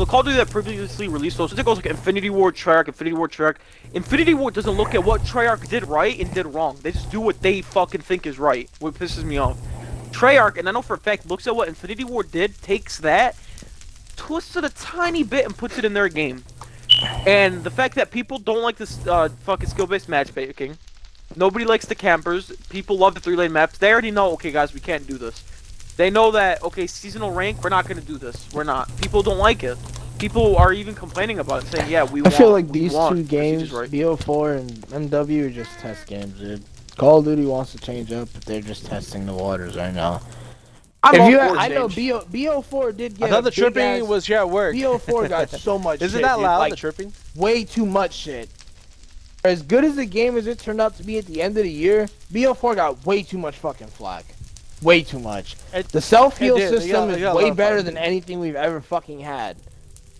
Call of Duty that previously released those, it goes like Infinity Ward Treyarch, Infinity Ward Treyarch. Infinity Ward doesn't look at what Treyarch did right and did wrong. They just do what they fucking think is right. What pisses me off. Treyarch, and I know for a fact, looks at what Infinity Ward did, takes that, twists it a tiny bit, and puts it in their game. And the fact that people don't like this fucking skill-based matchmaking, nobody likes the campers. People love the 3-lane maps. They already know, okay, guys, we can't do this. They know that, okay, seasonal rank, we're not going to do this. We're not. People don't like it. People are even complaining about it, saying, yeah, we I want feel like we these want two games, procedures right. BO4 and MW, are just test games, dude. Call of Duty wants to change up, but they're just testing the waters right now. I'm all for I know change. BO4 did get I thought a the big chirping ass- was here at work. BO4 got so much Isn't shit, that dude, loud? like, The chirping? way too much shit. As good as the game as it turned out to be at the end of the year, BO4 got way too much fucking flack. Way too much. The self-heal it did. They system got is a lot way of better flack. than anything we've ever fucking had.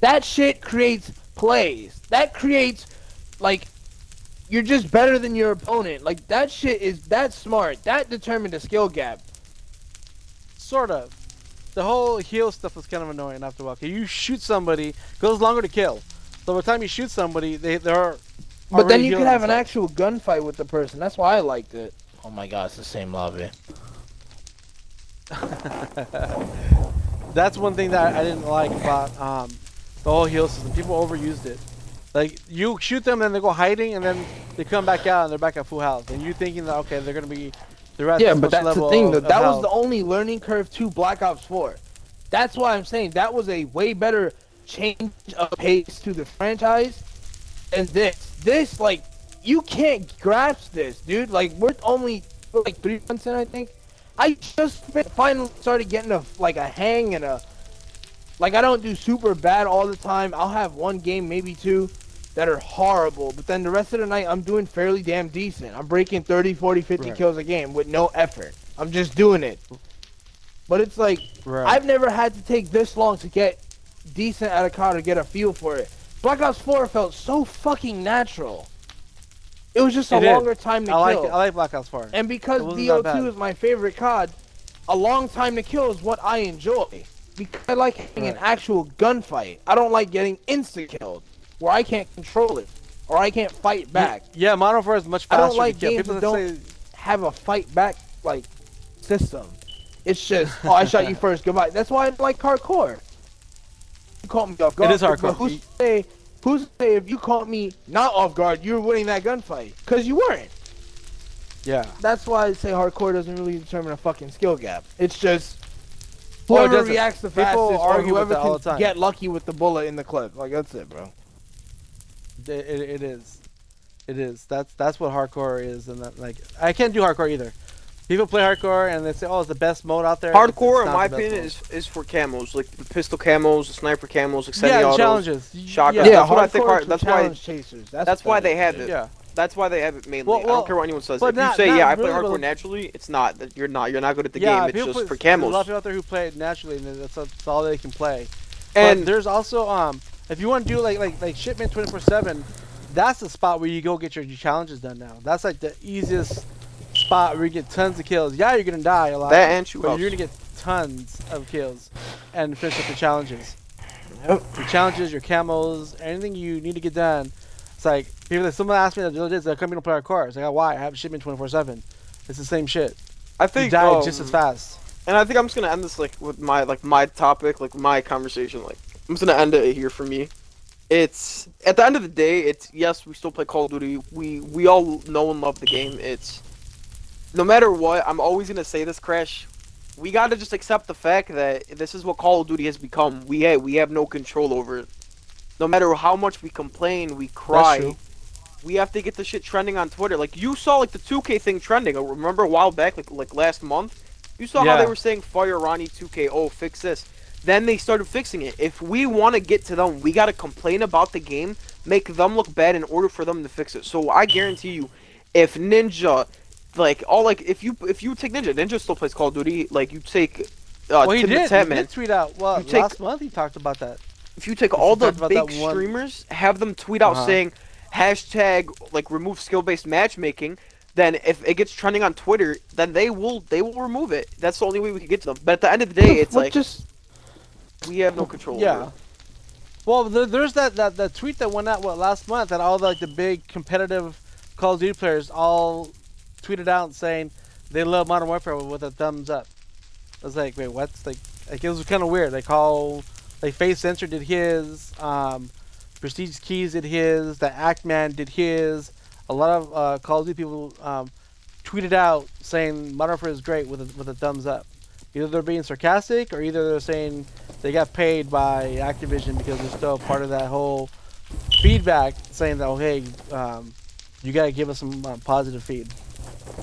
That shit creates plays. That creates, like, you're just better than your opponent. Like, that shit is that smart. That determined a skill gap. Sort of. The whole heal stuff was kind of annoying after a while. 'Cause you shoot somebody, it goes longer to kill. So by the time you shoot somebody, they're But then already you could healing have an themselves. actual gunfight with the person. That's why I liked it. Oh my god, it's the same lobby. That's one thing that I didn't like about the whole heal system. People overused it. Like, you shoot them and they go hiding, and then they come back out and they're back at full health. And you thinking that, okay, they're going to be... They're at Yeah, this but much that's the level thing, though. of That was health. the only learning curve to Black Ops 4. That's why I'm saying that was a way better change of pace to the franchise than this. This, like, you can't grasp this, dude. Like, we're only like 3 months in, I think. I just finally started getting a hang and a like. I don't do super bad all the time. I'll have one game, maybe two, that are horrible, but then the rest of the night I'm doing fairly damn decent. I'm breaking 30, 40, 50 kills a game with no effort. I'm just doing it. But it's like, I've never had to take this long to get decent at a COD or get a feel for it. Black Ops 4 felt so fucking natural. It was just a longer time to kill. I like Black Ops 4. And because BO2 is my favorite COD, a long time to kill is what I enjoy. Because I like having an actual gunfight. I don't like getting insta-killed, where I can't control it, or I can't fight back. Yeah, Modern Warfare is much faster. I don't like games that don't have a fight back like system. It's just, oh, I shot you first, goodbye. That's why I like hardcore. You caught me off guard. It is hardcore. But who's to say if you caught me not off guard, you were winning that gunfight? Because you weren't. Yeah. That's why I say hardcore doesn't really determine a fucking skill gap. It's just whoever reacts the fastest or whoever can get lucky with the bullet in the clip. Like, that's it, bro. It is. It is. That's what hardcore is, and that, like, I can't do hardcore either. People play hardcore and they say, "Oh, it's the best mode out there." Hardcore, in my opinion, is for camos, like the pistol camos, the sniper camos, like semi-autos, challenges, shotguns. Yeah, that's what I think. That's why chasers. That's why they have it. Yeah. That's why they have it mainly. Well, I don't care what anyone says. but If you say, "Yeah, I play really, hardcore naturally," it's not. You're not good at the Yeah, game. It's just for There's a lot of camos. people out there who play it naturally, and that's all they can play. And But there's also if you want to do like shipment 24/7, that's the spot where you go get your challenges done now. That's like the easiest spot where you get tons of kills. Yeah, you're gonna die a lot. that and shoot but ups. you're gonna get tons of kills and finish up the challenges. Yep. Your challenges, your camos, anything you need to get done. It's like someone asked me the other day, they're coming to play our car. It's like, oh, why? I have shipment 24/7. It's the same shit. I You think die just as fast. And I think I'm just gonna end this like with my topic, like my conversation. Like I'm just gonna end it here for me. It's at the end of the day, it's yes, we still play Call of Duty. We all know and love the game. It's no matter what, I'm always gonna say this, Crash. We gotta just accept the fact that this is what Call of Duty has become. We have no control over it. No matter how much we complain, we cry. We have to get the shit trending on Twitter. Like you saw, like the 2K thing trending. Remember a while back, like last month, you saw how they were saying fire Ronnie 2K. Oh, fix this. Then they started fixing it. If we want to get to them, we gotta complain about the game, make them look bad in order for them to fix it. So I guarantee you, if Ninja, if you take Ninja still plays Call of Duty. Like you take, Well, he Tim the did. Tat He Man. did tweet out. Well, last month he talked about that. If you take all the talked about big that one- streamers, have them tweet out saying hashtag like remove skill-based matchmaking, then if it gets trending on Twitter, then they will remove it. That's the only way we can get to them. But at the end of the day, it's like we have no control over Yeah. it. Well, there's that tweet that went out last month that all the big competitive Call of Duty players all tweeted out saying they love Modern Warfare with a thumbs up. I was like, wait, what's like it was kind of weird. Face Sensor did his, Prestige Keys did his, the Actman did his. A lot of Call of Duty people tweeted out saying Modern Warfare is great with a thumbs up. Either they're being sarcastic or either they're saying they got paid by Activision because they're still part of that whole feedback saying that, oh, hey, you got to give us some positive feed.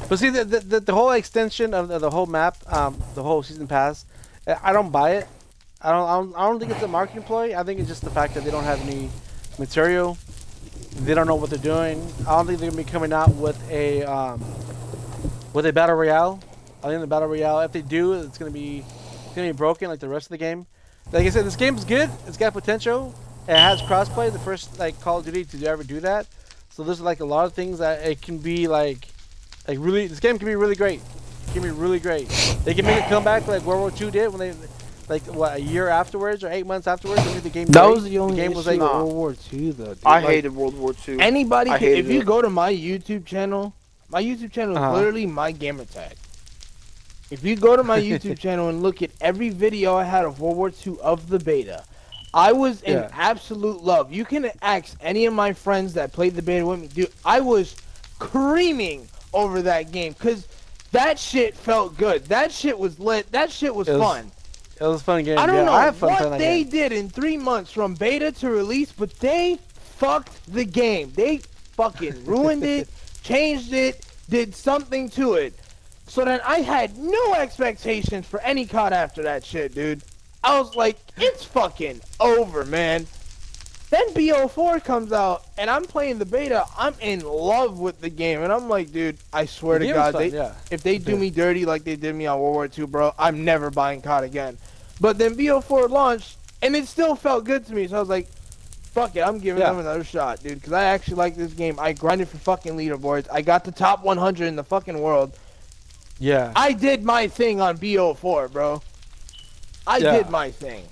But see, the whole extension of the whole map, the whole season pass, I don't buy it. I don't think it's a marketing ploy. I think it's just the fact that they don't have any material. They don't know what they're doing. I don't think they're gonna be coming out with a battle royale. I think the battle royale, if they do, it's gonna be broken like the rest of the game. Like I said, this game's good. It's got potential. It has crossplay. The first Call of Duty to ever do that. So there's a lot of things that it can be like really. This game can be really great. It can be really great. They can make a comeback like World War II did when they. A year afterwards or 8 months afterwards, they made the game. That was the only game issue was with World War II, though. Dude. I hated World War II. Anybody, if you it. go to my YouTube channel is literally my gamer tag. If you go to my YouTube channel and look at every video I had of World War II of the beta, I was in absolute love. You can ask any of my friends that played the beta with me, dude. I was creaming over that game because that shit felt good. That shit was lit. That shit was fun. It was a fun game. I don't know I have fun what they did in 3 months from beta to release, but they fucked the game. They fucking ruined it, changed it, did something to it. So then I had no expectations for any COD after that shit, dude. I was like, it's fucking over, man. Then BO4 comes out, and I'm playing the beta. I'm in love with the game, and I'm like, dude, I swear to God, if they do me dirty like they did me on World War II, bro, I'm never buying COD again. But then BO4 launched, and it still felt good to me, so I was like, fuck it, I'm giving them another shot, dude, because I actually like this game. I grinded for fucking leaderboards. I got the top 100 in the fucking world. Yeah. I did my thing on BO4, bro. I did my thing.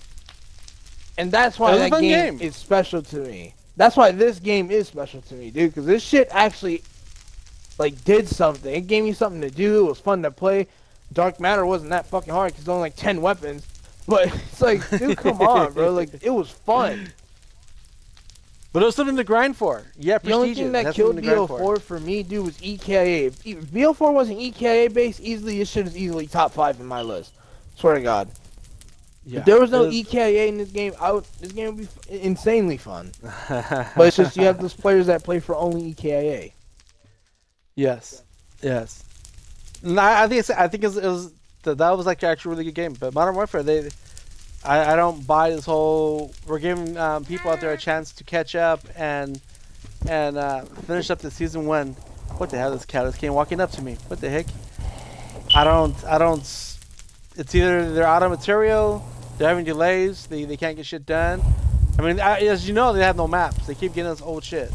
And that's why that game is special to me. That's why this game is special to me, dude. Because this shit actually, like, did something. It gave me something to do. It was fun to play. Dark Matter wasn't that fucking hard because there's only like 10 weapons. But it's like, dude, come on, bro. Like, it was fun. But it was something to grind for. Yeah, the only thing that killed BO4 for me, dude, was EKIA. If BO4 wasn't EKIA based, easily this shit is easily top 5 in my list. Swear to God. Yeah, if there was no EKIA in this game, this game would be insanely fun. But it's just you have those players that play for only EKIA. Yes. No, I think it was that was like actually a really good game. But Modern Warfare, I don't buy this whole we're giving people out there a chance to catch up and finish up the season when what the hell, this cat just came walking up to me. What the heck? I don't. It's either they're out of material, they're having delays, they can't get shit done. I mean, as you know, they have no maps. They keep getting us old shit.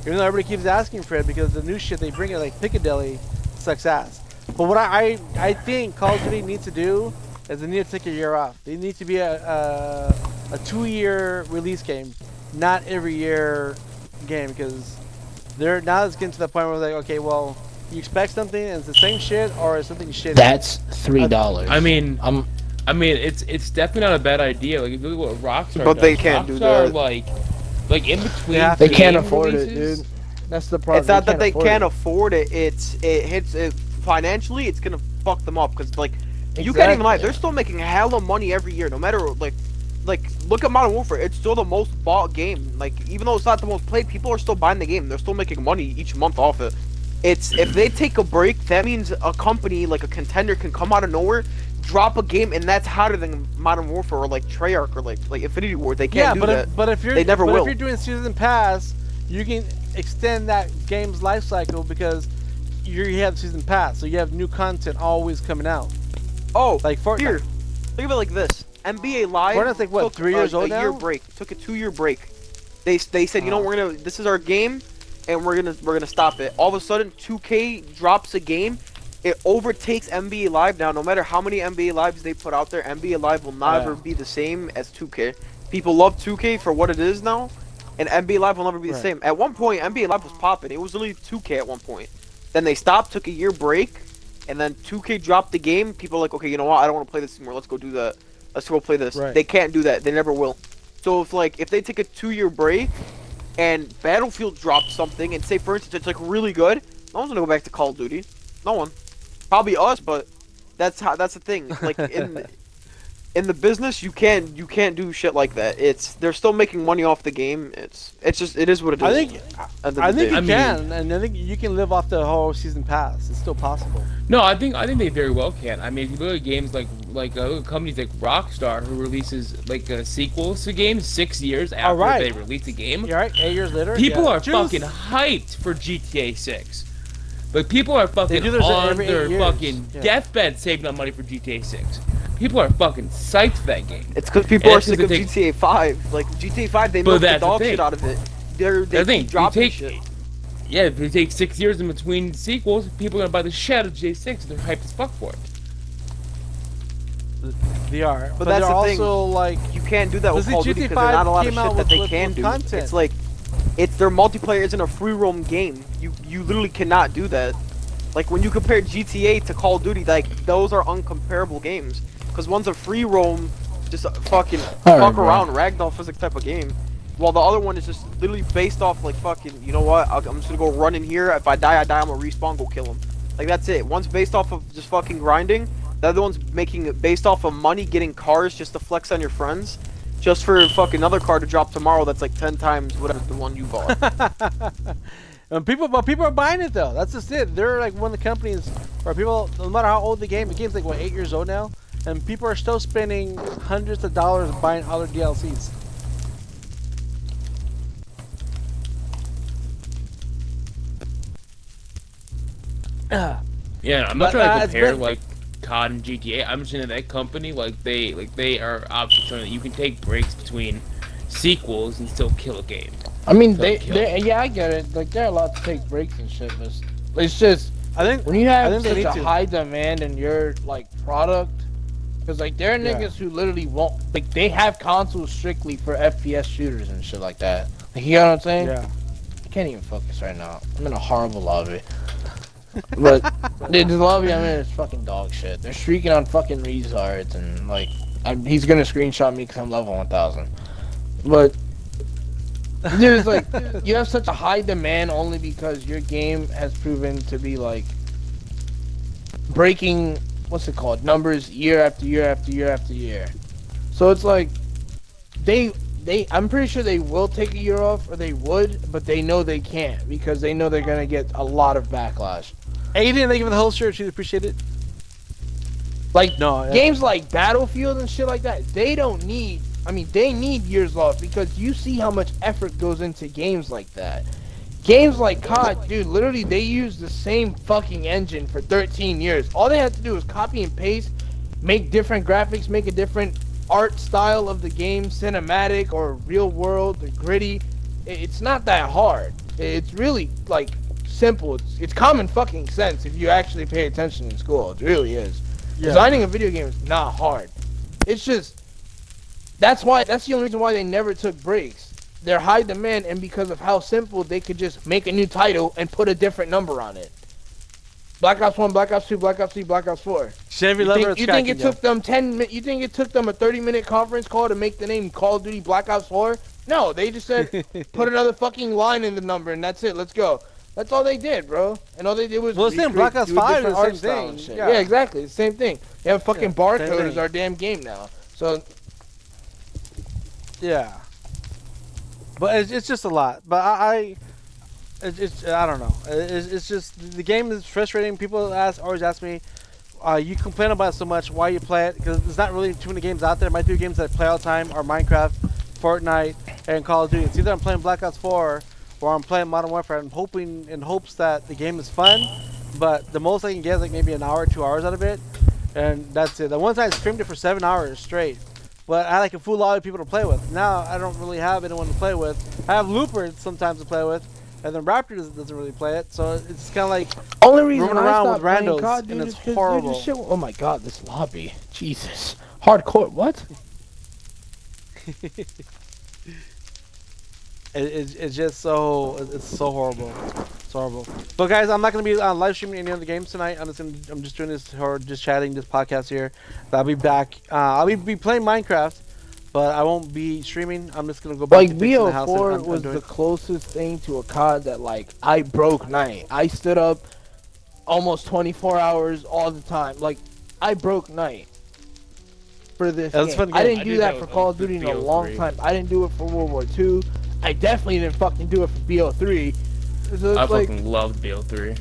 Even though everybody keeps asking for it because the new shit they bring it like Piccadilly sucks ass. But what I think Call of Duty needs to do is they need to take a year off. They need to be a 2-year release game, not every year game, because now it's getting to the point where they're like, okay, well, you expect something and it's the same shit or is something shit. That's $3. I mean, it's definitely not a bad idea. Like if you look at what Rockstar But does, they can't do that. Like in between. They can't game afford releases, it, dude. That's the problem. It's not that they can't afford it. It hits it financially. It's gonna fuck them up because like you can't even lie. They're still making hella money every year, no matter like look at Modern Warfare. It's still the most bought game. Like even though it's not the most played, people are still buying the game. They're still making money each month off it. It's if they take a break, that means a company like a contender can come out of nowhere, drop a game, and that's hotter than Modern Warfare or like Treyarch or like Infinity Ward. They can't do that. But if you're they never will. If you're doing season pass, you can extend that game's life cycle because you have season pass, so you have new content always coming out. Oh, like Fortnite. Here, think of it like this: NBA Live Fortnite's like what, took 3 years old a now? year break. Took a 2-year break. They said, you know, this is our game, and we're gonna stop it. All of a sudden, 2K drops a game. It overtakes NBA Live now. No matter how many NBA Lives they put out there, NBA Live will never be the same as 2K. People love 2K for what it is now, and NBA Live will never be the same. At one point, NBA Live was popping. It was literally 2K at one point. Then they stopped, took a year break, and then 2K dropped the game. People are like, okay, you know what? I don't want to play this anymore. Let's go do that. Let's go play this. They can't do that. They never will. So if they take a 2-year break, and Battlefield drops something, and say for instance it's like really good, no one's gonna go back to Call of Duty. No one. Probably us, but that's the thing. Like in the business, you can't do shit like that. They're still making money off the game. It is what it is. I think you can, and I think you can live off the whole season pass. It's still possible. No, I think they very well can. I mean, if you look at games like companies like Rockstar, who releases like sequels to games 6 years after they release a game. You're right. 8 years later. People are fucking hyped for GTA 6. Like people are fucking on their fucking deathbed saving up money for GTA 6. People are fucking psyched for that game. It's because people are sick of GTA 5. Like GTA 5, they milk the dog shit out of it. They keep dropping shit. Yeah, if they take 6 years in between sequels, people are gonna buy the shit out of GTA 6. They're hyped as fuck for it. They are, but that's they're the thing. Also like you can't do that with Call of Duty because there's not a lot of shit that they can do. Content. It's like their multiplayer isn't a free roam game. You literally cannot do that. Like when you compare GTA to Call of Duty, like those are uncomparable games. Because one's a free roam, just fucking fuck around ragdoll physics type of game, while the other one is just literally based off like fucking. You know what? I'm just gonna go run in here. If I die, I die. I'm gonna respawn, go kill him. Like that's it. One's based off of just fucking grinding. The other one's making it based off of money, getting cars just to flex on your friends, just for fucking another car to drop tomorrow that's like 10 times whatever the one you bought. And people are buying it though. That's just it. They're like one of the companies where people, no matter how old the game's like what 8 years old now, and people are still spending hundreds of dollars buying other DLCs. Yeah, I'm not trying to compare like COD and GTA. I'm just saying that company, like they are obviously showing that you can take breaks between sequels and still kill a game. I mean, yeah, I get it. Like they're allowed to take breaks and shit, but it's just I think when you have they such need a to. high demand in your like product, because like there are niggas who literally won't like they have consoles strictly for FPS shooters and shit like that. Like, you know what I'm saying? Yeah. I can't even focus right now. I'm in a horrible lobby. But the lobby I'm in is fucking dog shit. They're streaking on fucking retards and like he's gonna screenshot me because I'm level 1000. But dude, it's like you have such a high demand only because your game has proven to be like breaking what's it called numbers year after year after year after year. So it's like I'm pretty sure they will take a year off, or they would, but they know they can't because they know they're gonna get a lot of backlash. Aiden, thank you for the whole shirt. She'd appreciate it. Like No, games like Battlefield and shit like that, they don't need. I mean, they need years off because you see how much effort goes into games like that. Games like COD, dude, literally they use the same fucking engine for 13 years. All they have to do is copy and paste, make different graphics, make a different art style of the game, cinematic or real world or gritty. It's not that hard. It's really like simple. It's common fucking sense if you actually pay attention in school. It really is. Yeah. Designing a video game is not hard. It's just that's the only reason why they never took breaks. They're high demand, and because of how simple, they could just make a new title and put a different number on it. Black Ops 1, Black Ops 2, Black Ops 3, Black Ops 4. You think it took them 10? You think it took them a 30-minute conference call to make the name Call of Duty Black Ops 4? No, they just said put another fucking line in the number, and that's it. Let's go. That's all they did, bro. And all they did was Black Ops 5 is the same thing. Yeah, exactly, the same thing. They have fucking barcode as our damn game now. So. Yeah. But it's just a lot. But I don't know. It's just the game is frustrating. People always ask me, you complain about it so much. Why you play it? Because there's not really too many games out there. My two games that I play all the time are Minecraft, Fortnite, and Call of Duty. It's either I'm playing Black Ops 4 or I'm playing Modern Warfare. I'm hoping in hopes that the game is fun. But the most I can get is like maybe an hour, 2 hours out of it, and that's it. The one time I streamed it for 7 hours straight. But I had like a full lot of people to play with. Now I don't really have anyone to play with. I have Loopers sometimes to play with, and then Raptor doesn't really play it. So it's kind of like only reason roaming around with randos, COD, dude, and it's horrible. Oh my god, this lobby, Jesus, hardcore. What? It's just so horrible. It's horrible. But guys, I'm not gonna be live streaming any other games tonight. I'm just doing this or just chatting this podcast here. I'll be back. I'll be playing Minecraft, but I won't be streaming. I'm just gonna go back. Like BO4 was the closest thing to a COD that like I broke night. I stood up almost 24 hours all the time. Like I broke night for this game. I didn't do that for Call of Duty in a long time. I didn't do it for World War II. I definitely didn't fucking do it for BO3. So I fucking loved BO3.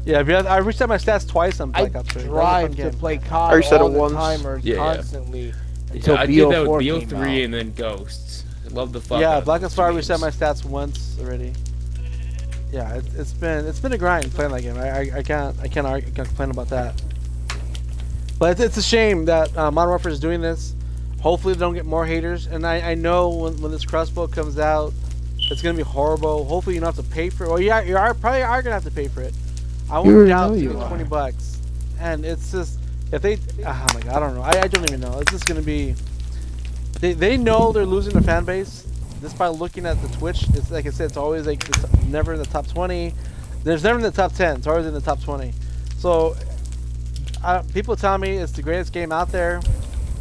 Yeah, I reset my stats twice on Black Ops 3. I tried to play COD all the time or constantly until I BO4 did that with BO3 came out. And then Ghosts. I love the fuck. Yeah, Black Ops 4 I reset my stats once already. Yeah, it's been a grind playing that game. I can't complain about that. But it's a shame that Modern Warfare is doing this. Hopefully they don't get more haters, and I know when this Crossbow comes out, it's gonna be horrible. Hopefully you don't have to pay for it. Well, you probably are gonna have to pay for it. I won't doubt $20, and it's just if they, oh my god, I don't know. I don't even know. It's just gonna be. They know they're losing their fan base just by looking at the Twitch. It's like I said, it's always like it's never in the top 20. There's never in the top 10. It's always in the top 20. So people tell me it's the greatest game out there.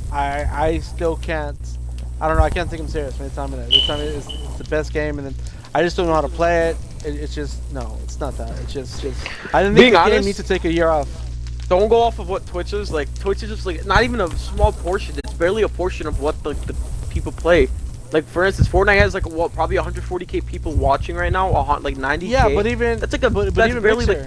I still can't. I don't know. I can't take them serious when they tell me that. They tell me it's the best game, and then I just don't know how to play it. It's just no. It's not that. It's just. I didn't think the game needs to take a year off. Don't go off of what Twitch is. Like Twitch is just like not even a small portion. It's barely a portion of what the people play. Like for instance, Fortnite has like what, probably 140k people watching right now, like 90k. Yeah, but even that's like a but that's even barely Mixer. like